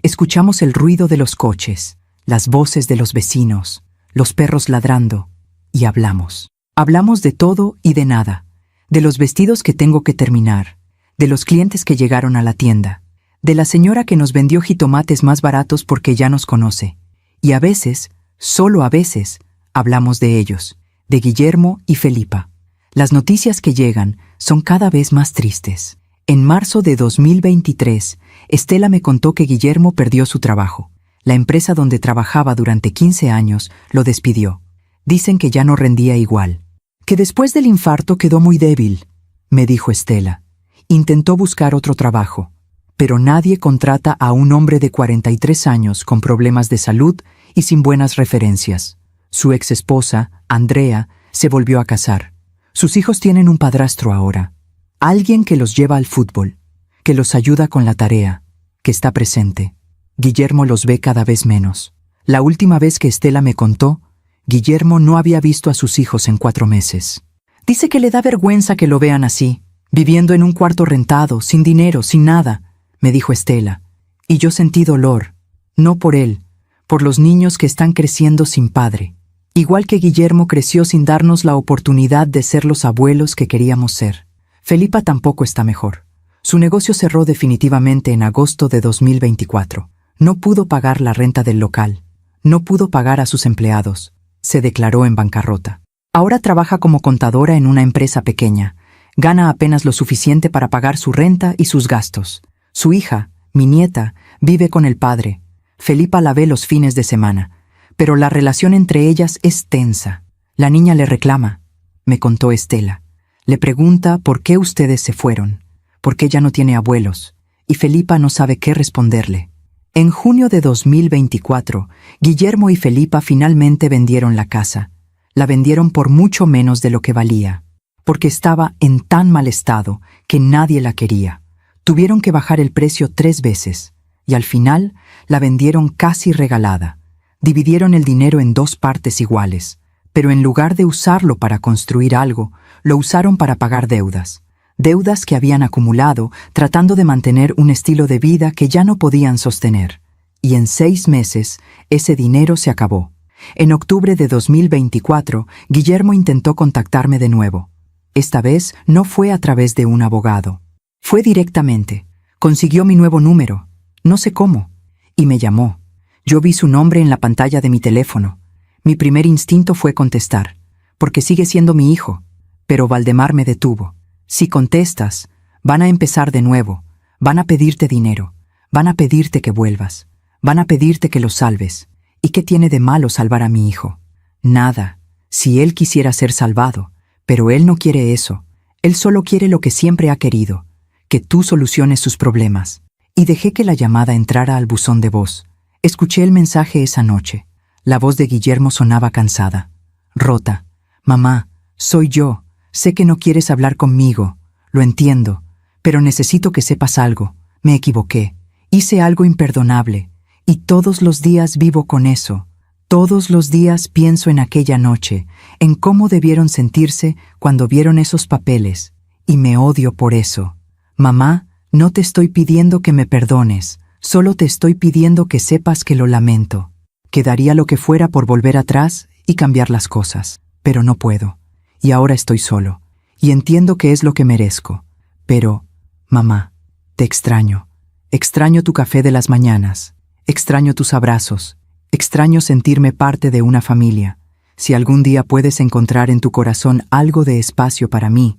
Escuchamos el ruido de los coches, las voces de los vecinos, los perros ladrando, y hablamos. Hablamos de todo y de nada, de los vestidos que tengo que terminar, de los clientes que llegaron a la tienda, de la señora que nos vendió jitomates más baratos porque ya nos conoce, y a veces, solo a veces, hablamos de ellos, de Guillermo y Felipa. Las noticias que llegan son cada vez más tristes. En marzo de 2023, Estela me contó que Guillermo perdió su trabajo. La empresa donde trabajaba durante 15 años lo despidió. Dicen que ya no rendía igual. Que después del infarto quedó muy débil, me dijo Estela. Intentó buscar otro trabajo, Pero nadie contrata a un hombre de 43 años con problemas de salud y sin buenas referencias. Su exesposa, Andrea, se volvió a casar. Sus hijos tienen un padrastro ahora. Alguien que los lleva al fútbol, que los ayuda con la tarea, que está presente. Guillermo los ve cada vez menos. La última vez que Estela me contó, Guillermo no había visto a sus hijos en 4 meses. Dice que le da vergüenza que lo vean así, viviendo en un cuarto rentado, sin dinero, sin nada, me dijo Estela. Y yo sentí dolor, no por él, por los niños que están creciendo sin padre. Igual que Guillermo creció sin darnos la oportunidad de ser los abuelos que queríamos ser. Felipa tampoco está mejor. Su negocio cerró definitivamente en agosto de 2024. No pudo pagar la renta del local. No pudo pagar a sus empleados. Se declaró en bancarrota. Ahora trabaja como contadora en una empresa pequeña. Gana apenas lo suficiente para pagar su renta y sus gastos. Su hija, mi nieta, vive con el padre. Felipa la ve los fines de semana. Pero la relación entre ellas es tensa. La niña le reclama, me contó Estela. Le pregunta por qué ustedes se fueron, por qué ya no tiene abuelos, y Felipa no sabe qué responderle. En junio de 2024, Guillermo y Felipa finalmente vendieron la casa. La vendieron por mucho menos de lo que valía, porque estaba en tan mal estado que nadie la quería. Tuvieron que bajar el precio 3 veces, y al final la vendieron casi regalada. Dividieron el dinero en 2 partes iguales, pero en lugar de usarlo para construir algo, lo usaron para pagar deudas. Deudas que habían acumulado tratando de mantener un estilo de vida que ya no podían sostener. Y en 6 meses, ese dinero se acabó. En octubre de 2024, Guillermo intentó contactarme de nuevo. Esta vez no fue a través de un abogado. Fue directamente. Consiguió mi nuevo número, no sé cómo, y me llamó. Yo vi su nombre en la pantalla de mi teléfono. Mi primer instinto fue contestar, porque sigue siendo mi hijo. Pero Valdemar me detuvo. Si contestas, van a empezar de nuevo. Van a pedirte dinero. Van a pedirte que vuelvas. Van a pedirte que los salves. ¿Y qué tiene de malo salvar a mi hijo? Nada. Si él quisiera ser salvado. Pero él no quiere eso. Él solo quiere lo que siempre ha querido. Que tú soluciones sus problemas. Y dejé que la llamada entrara al buzón de voz. Escuché el mensaje esa noche. La voz de Guillermo sonaba cansada. Rota. Mamá, soy yo. Sé que no quieres hablar conmigo. Lo entiendo. Pero necesito que sepas algo. Me equivoqué. Hice algo imperdonable. Y todos los días vivo con eso. Todos los días pienso en aquella noche, en cómo debieron sentirse cuando vieron esos papeles. Y me odio por eso. Mamá, no te estoy pidiendo que me perdones. Solo te estoy pidiendo que sepas que lo lamento. Que daría lo que fuera por volver atrás y cambiar las cosas. Pero no puedo. Y ahora estoy solo. Y entiendo que es lo que merezco. Pero, mamá, te extraño. Extraño tu café de las mañanas. Extraño tus abrazos. Extraño sentirme parte de una familia. Si algún día puedes encontrar en tu corazón algo de espacio para mí,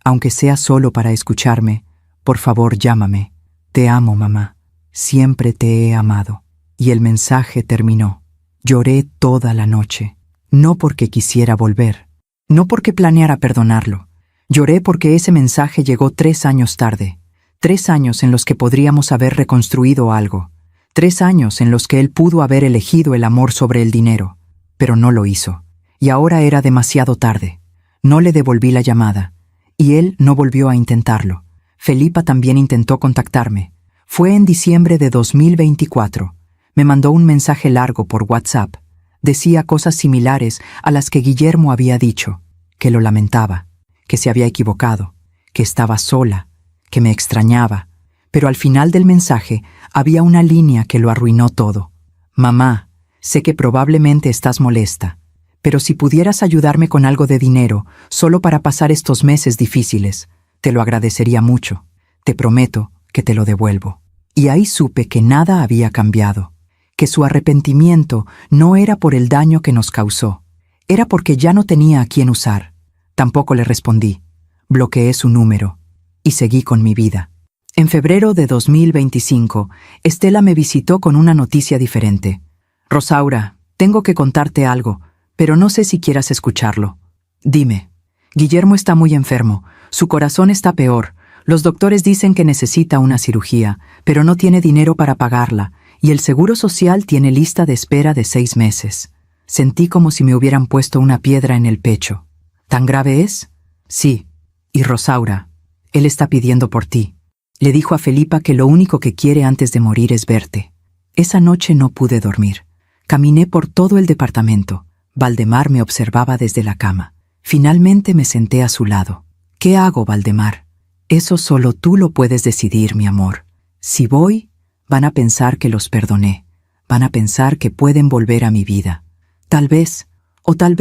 aunque sea solo para escucharme, por favor llámame. Te amo, mamá. Siempre te he amado. Y el mensaje terminó. Lloré toda la noche. No porque quisiera volver. No porque planeara perdonarlo. Lloré porque ese mensaje llegó 3 años tarde. 3 años en los que podríamos haber reconstruido algo. 3 años en los que él pudo haber elegido el amor sobre el dinero. Pero no lo hizo. Y ahora era demasiado tarde. No le devolví la llamada. Y él no volvió a intentarlo. Felipa también intentó contactarme. Fue en diciembre de 2024. Me mandó un mensaje largo por WhatsApp. Decía cosas similares a las que Guillermo había dicho. Que lo lamentaba, que se había equivocado, que estaba sola, que me extrañaba. Pero al final del mensaje había una línea que lo arruinó todo. Mamá, sé que probablemente estás molesta, pero si pudieras ayudarme con algo de dinero, solo para pasar estos meses difíciles, te lo agradecería mucho. Te prometo que te lo devuelvo. Y ahí supe que nada había cambiado, que su arrepentimiento no era por el daño que nos causó, era porque ya no tenía a quién usar. Tampoco le respondí, bloqueé su número y seguí con mi vida. En febrero de 2025, Estela me visitó con una noticia diferente. Rosaura, tengo que contarte algo, pero no sé si quieras escucharlo. Dime. Guillermo está muy enfermo, su corazón está peor, Los doctores dicen que necesita una cirugía, pero no tiene dinero para pagarla, y el Seguro Social tiene lista de espera de 6 meses. Sentí como si me hubieran puesto una piedra en el pecho. ¿Tan grave es? Sí. Y Rosaura, él está pidiendo por ti. Le dijo a Felipa que lo único que quiere antes de morir es verte. Esa noche no pude dormir. Caminé por todo el departamento. Valdemar me observaba desde la cama. Finalmente me senté a su lado. ¿Qué hago, Valdemar? Eso solo tú lo puedes decidir, mi amor. Si voy, van a pensar que los perdoné. Van a pensar que pueden volver a mi vida. Tal vez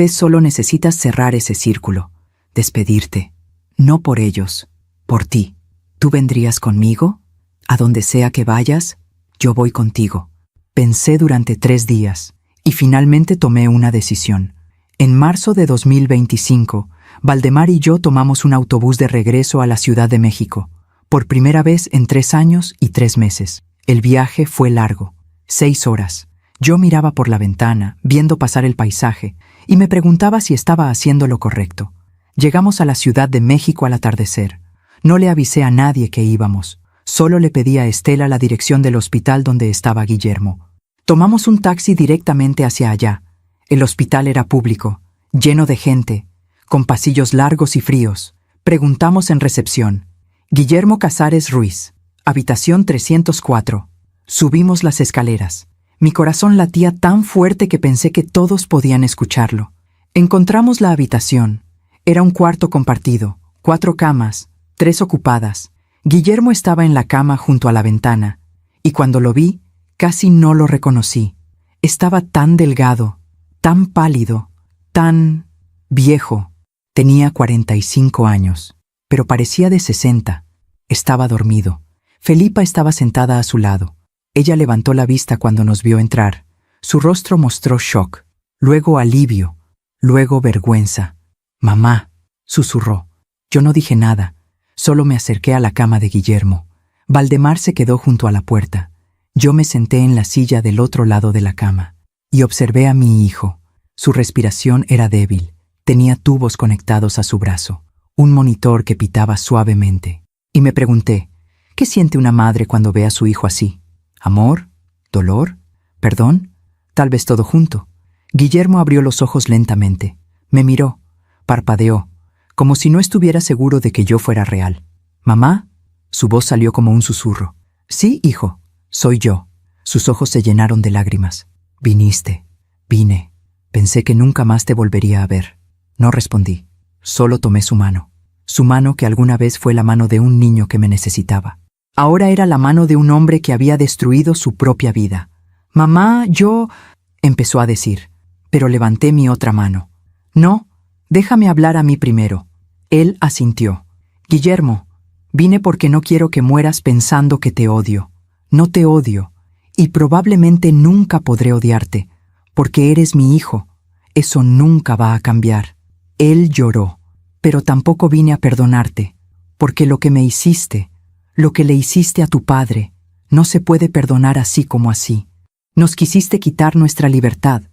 solo necesitas cerrar ese círculo. Despedirte. No por ellos, por ti. ¿Tú vendrías conmigo? A donde sea que vayas, yo voy contigo. Pensé durante 3 días y finalmente tomé una decisión. En marzo de 2025, Valdemar y yo tomamos un autobús de regreso a la Ciudad de México, por primera vez en 3 años y 3 meses. El viaje fue largo, 6 horas. Yo miraba por la ventana, viendo pasar el paisaje, y me preguntaba si estaba haciendo lo correcto. Llegamos a la Ciudad de México al atardecer. No le avisé a nadie que íbamos. Solo le pedí a Estela la dirección del hospital donde estaba Guillermo. Tomamos un taxi directamente hacia allá. El hospital era público, lleno de gente, con pasillos largos y fríos. Preguntamos en recepción. Guillermo Casares Ruiz, habitación 304. Subimos las escaleras. Mi corazón latía tan fuerte que pensé que todos podían escucharlo. Encontramos la habitación. Era un cuarto compartido, 4 camas, 3 ocupadas. Guillermo estaba en la cama junto a la ventana, y cuando lo vi, casi no lo reconocí. Estaba tan delgado, tan pálido, tan viejo. Tenía 45 años, pero parecía de 60. Estaba dormido. Felipa estaba sentada a su lado. Ella levantó la vista cuando nos vio entrar. Su rostro mostró shock, luego alivio, luego vergüenza. «Mamá», susurró. Yo no dije nada, solo me acerqué a la cama de Guillermo. Valdemar se quedó junto a la puerta. Yo me senté en la silla del otro lado de la cama y observé a mi hijo. Su respiración era débil. Tenía tubos conectados a su brazo, un monitor que pitaba suavemente. Y me pregunté, ¿qué siente una madre cuando ve a su hijo así? ¿Amor? ¿Dolor? ¿Perdón? Tal vez todo junto. Guillermo abrió los ojos lentamente. Me miró. Parpadeó, como si no estuviera seguro de que yo fuera real. «¿Mamá?» Su voz salió como un susurro. «Sí, hijo, soy yo». Sus ojos se llenaron de lágrimas. «Viniste». «Vine. Pensé que nunca más te volvería a ver». No respondí. Solo tomé su mano. Su mano que alguna vez fue la mano de un niño que me necesitaba. Ahora era la mano de un hombre que había destruido su propia vida. «Mamá, yo…» empezó a decir, pero levanté mi otra mano. «No. Déjame hablar a mí primero». Él asintió. «Guillermo, vine porque no quiero que mueras pensando que te odio. No te odio, y probablemente nunca podré odiarte, porque eres mi hijo. Eso nunca va a cambiar». Él lloró. «Pero tampoco vine a perdonarte, porque lo que me hiciste, lo que le hiciste a tu padre, no se puede perdonar así como así. Nos quisiste quitar nuestra libertad,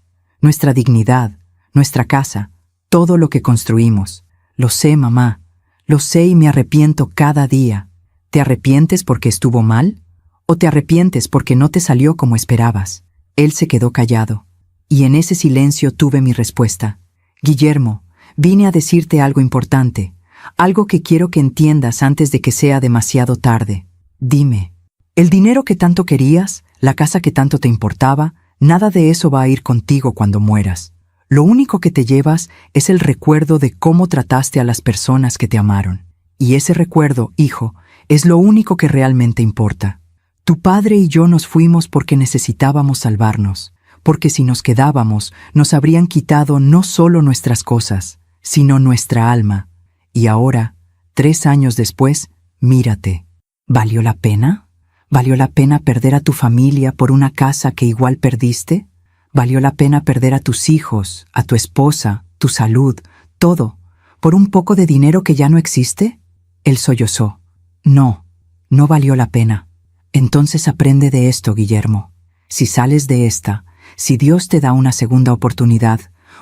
nuestra dignidad, nuestra casa, todo lo que construimos. Lo sé, mamá. Lo sé y me arrepiento cada día. ¿Te arrepientes porque estuvo mal? ¿O te arrepientes porque no te salió como esperabas?» Él se quedó callado, y en ese silencio tuve mi respuesta. «Guillermo, vine a decirte algo importante, algo que quiero que entiendas antes de que sea demasiado tarde. Dime, el dinero que tanto querías, la casa que tanto te importaba, nada de eso va a ir contigo cuando mueras. Lo único que te llevas es el recuerdo de cómo trataste a las personas que te amaron. Y ese recuerdo, hijo, es lo único que realmente importa. Tu padre y yo nos fuimos porque necesitábamos salvarnos, porque si nos quedábamos, nos habrían quitado no solo nuestras cosas, sino nuestra alma. Y ahora, 3 años después, mírate. ¿Valió la pena? ¿Valió la pena perder a tu familia por una casa que igual perdiste? ¿Valió la pena perder a tus hijos, a tu esposa, tu salud, todo, por un poco de dinero que ya no existe?» Él sollozó. «No, no valió la pena. Entonces aprende de esto, Guillermo. Si sales de esta, si Dios te da una segunda oportunidad,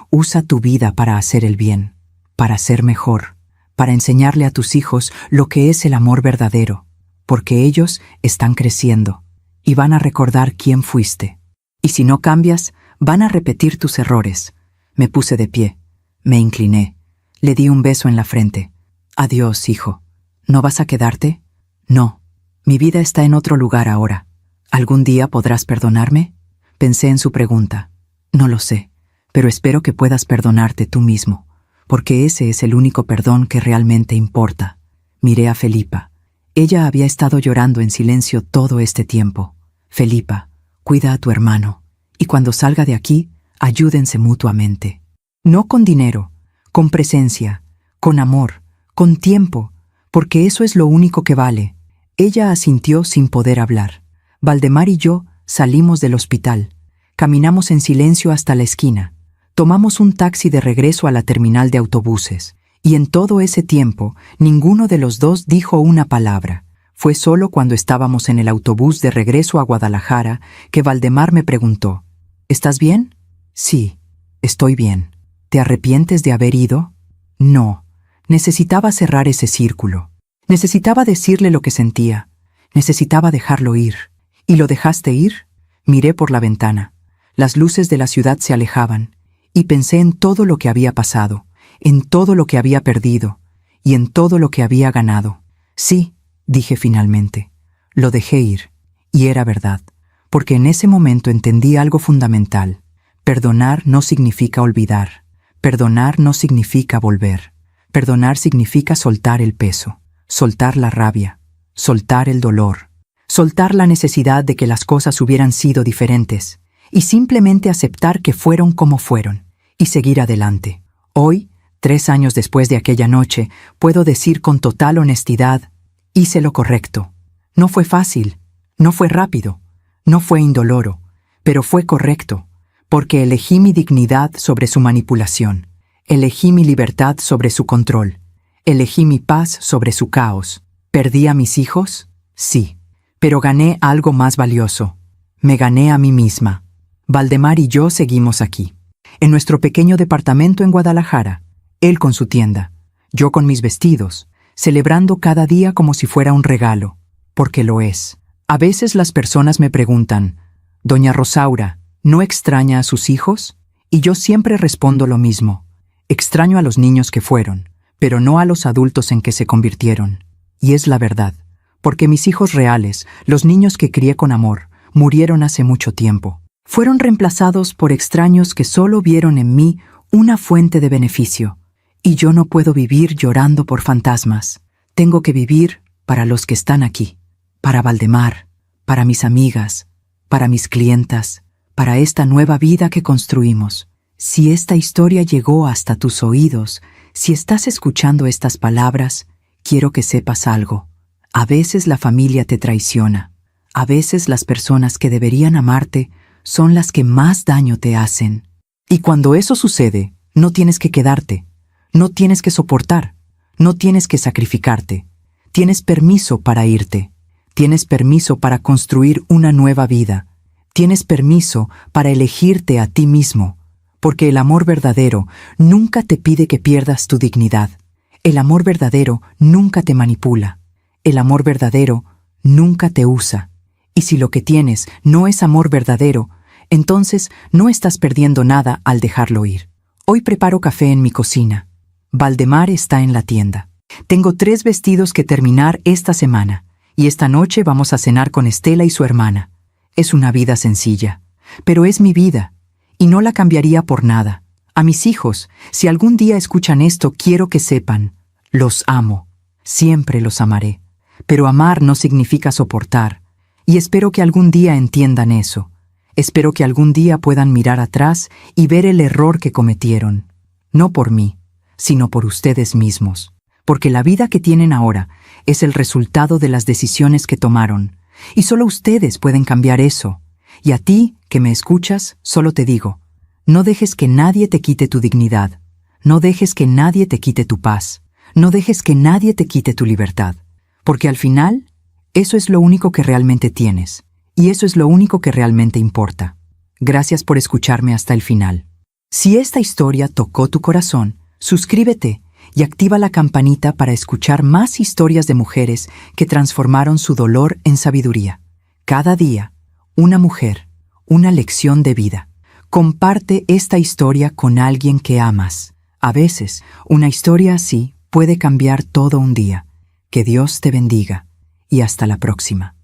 usa tu vida para hacer el bien, para ser mejor, para enseñarle a tus hijos lo que es el amor verdadero, porque ellos están creciendo y van a recordar quién fuiste. Y si no cambias, van a repetir tus errores. Me puse de pie, me incliné, le di un beso en la frente. Adiós, hijo. ¿No vas a quedarte? No. Mi vida está en otro lugar ahora. ¿Algún día podrás perdonarme? Pensé en su pregunta. No lo sé, pero espero que puedas perdonarte tú mismo, porque ese es el único perdón que realmente importa. Miré a Felipa. Ella había estado llorando en silencio todo este tiempo. Felipa, cuida a tu hermano, y cuando salga de aquí, ayúdense mutuamente. No con dinero, con presencia, con amor, con tiempo, porque eso es lo único que vale. Ella asintió sin poder hablar. Valdemar y yo salimos del hospital. Caminamos en silencio hasta la esquina. Tomamos un taxi de regreso a la terminal de autobuses. Y en todo ese tiempo, ninguno de los dos dijo una palabra. Fue solo cuando estábamos en el autobús de regreso a Guadalajara que Valdemar me preguntó: ¿Estás bien? Sí, estoy bien. ¿Te arrepientes de haber ido? No. Necesitaba cerrar ese círculo. Necesitaba decirle lo que sentía. Necesitaba dejarlo ir. ¿Y lo dejaste ir? Miré por la ventana. Las luces de la ciudad se alejaban, y pensé en todo lo que había pasado, en todo lo que había perdido, y en todo lo que había ganado. Sí, dije finalmente. Lo dejé ir. Y era verdad, porque en ese momento entendí algo fundamental. Perdonar no significa olvidar. Perdonar no significa volver. Perdonar significa soltar el peso, soltar la rabia, soltar el dolor, soltar la necesidad de que las cosas hubieran sido diferentes y simplemente aceptar que fueron como fueron y seguir adelante. Hoy, 3 años después de aquella noche, puedo decir con total honestidad: hice lo correcto. No fue fácil, no fue rápido, no fue indoloro, pero fue correcto, porque elegí mi dignidad sobre su manipulación. Elegí mi libertad sobre su control. Elegí mi paz sobre su caos. ¿Perdí a mis hijos? Sí. Pero gané algo más valioso. Me gané a mí misma. Valdemar y yo seguimos aquí, en nuestro pequeño departamento en Guadalajara. Él con su tienda, yo con mis vestidos, celebrando cada día como si fuera un regalo, porque lo es. A veces las personas me preguntan: «Doña Rosaura, ¿no extraña a sus hijos?» Y yo siempre respondo lo mismo. Extraño a los niños que fueron, pero no a los adultos en que se convirtieron. Y es la verdad, porque mis hijos reales, los niños que crié con amor, murieron hace mucho tiempo. Fueron reemplazados por extraños que solo vieron en mí una fuente de beneficio. Y yo no puedo vivir llorando por fantasmas. Tengo que vivir para los que están aquí, para Valdemar, para mis amigas, para mis clientas, para esta nueva vida que construimos. Si esta historia llegó hasta tus oídos, si estás escuchando estas palabras, quiero que sepas algo. A veces la familia te traiciona. A veces las personas que deberían amarte son las que más daño te hacen. Y cuando eso sucede, no tienes que quedarte. No tienes que soportar. No tienes que sacrificarte. Tienes permiso para irte. Tienes permiso para construir una nueva vida. Tienes permiso para elegirte a ti mismo. Porque el amor verdadero nunca te pide que pierdas tu dignidad. El amor verdadero nunca te manipula. El amor verdadero nunca te usa. Y si lo que tienes no es amor verdadero, entonces no estás perdiendo nada al dejarlo ir. Hoy preparo café en mi cocina. Valdemar está en la tienda. Tengo 3 vestidos que terminar esta semana, y esta noche vamos a cenar con Estela y su hermana. Es una vida sencilla, pero es mi vida. Y no la cambiaría por nada. A mis hijos, si algún día escuchan esto, quiero que sepan: los amo. Siempre los amaré. Pero amar no significa soportar. Y espero que algún día entiendan eso. Espero que algún día puedan mirar atrás y ver el error que cometieron. No por mí, sino por ustedes mismos. Porque la vida que tienen ahora es el resultado de las decisiones que tomaron. Y solo ustedes pueden cambiar eso. Y a ti, que me escuchas, solo te digo: no dejes que nadie te quite tu dignidad. No dejes que nadie te quite tu paz. No dejes que nadie te quite tu libertad. Porque al final, eso es lo único que realmente tienes. Y eso es lo único que realmente importa. Gracias por escucharme hasta el final. Si esta historia tocó tu corazón, suscríbete y activa la campanita para escuchar más historias de mujeres que transformaron su dolor en sabiduría. Cada día, una mujer, una lección de vida. Comparte esta historia con alguien que amas. A veces, una historia así puede cambiar todo un día. Que Dios te bendiga y hasta la próxima.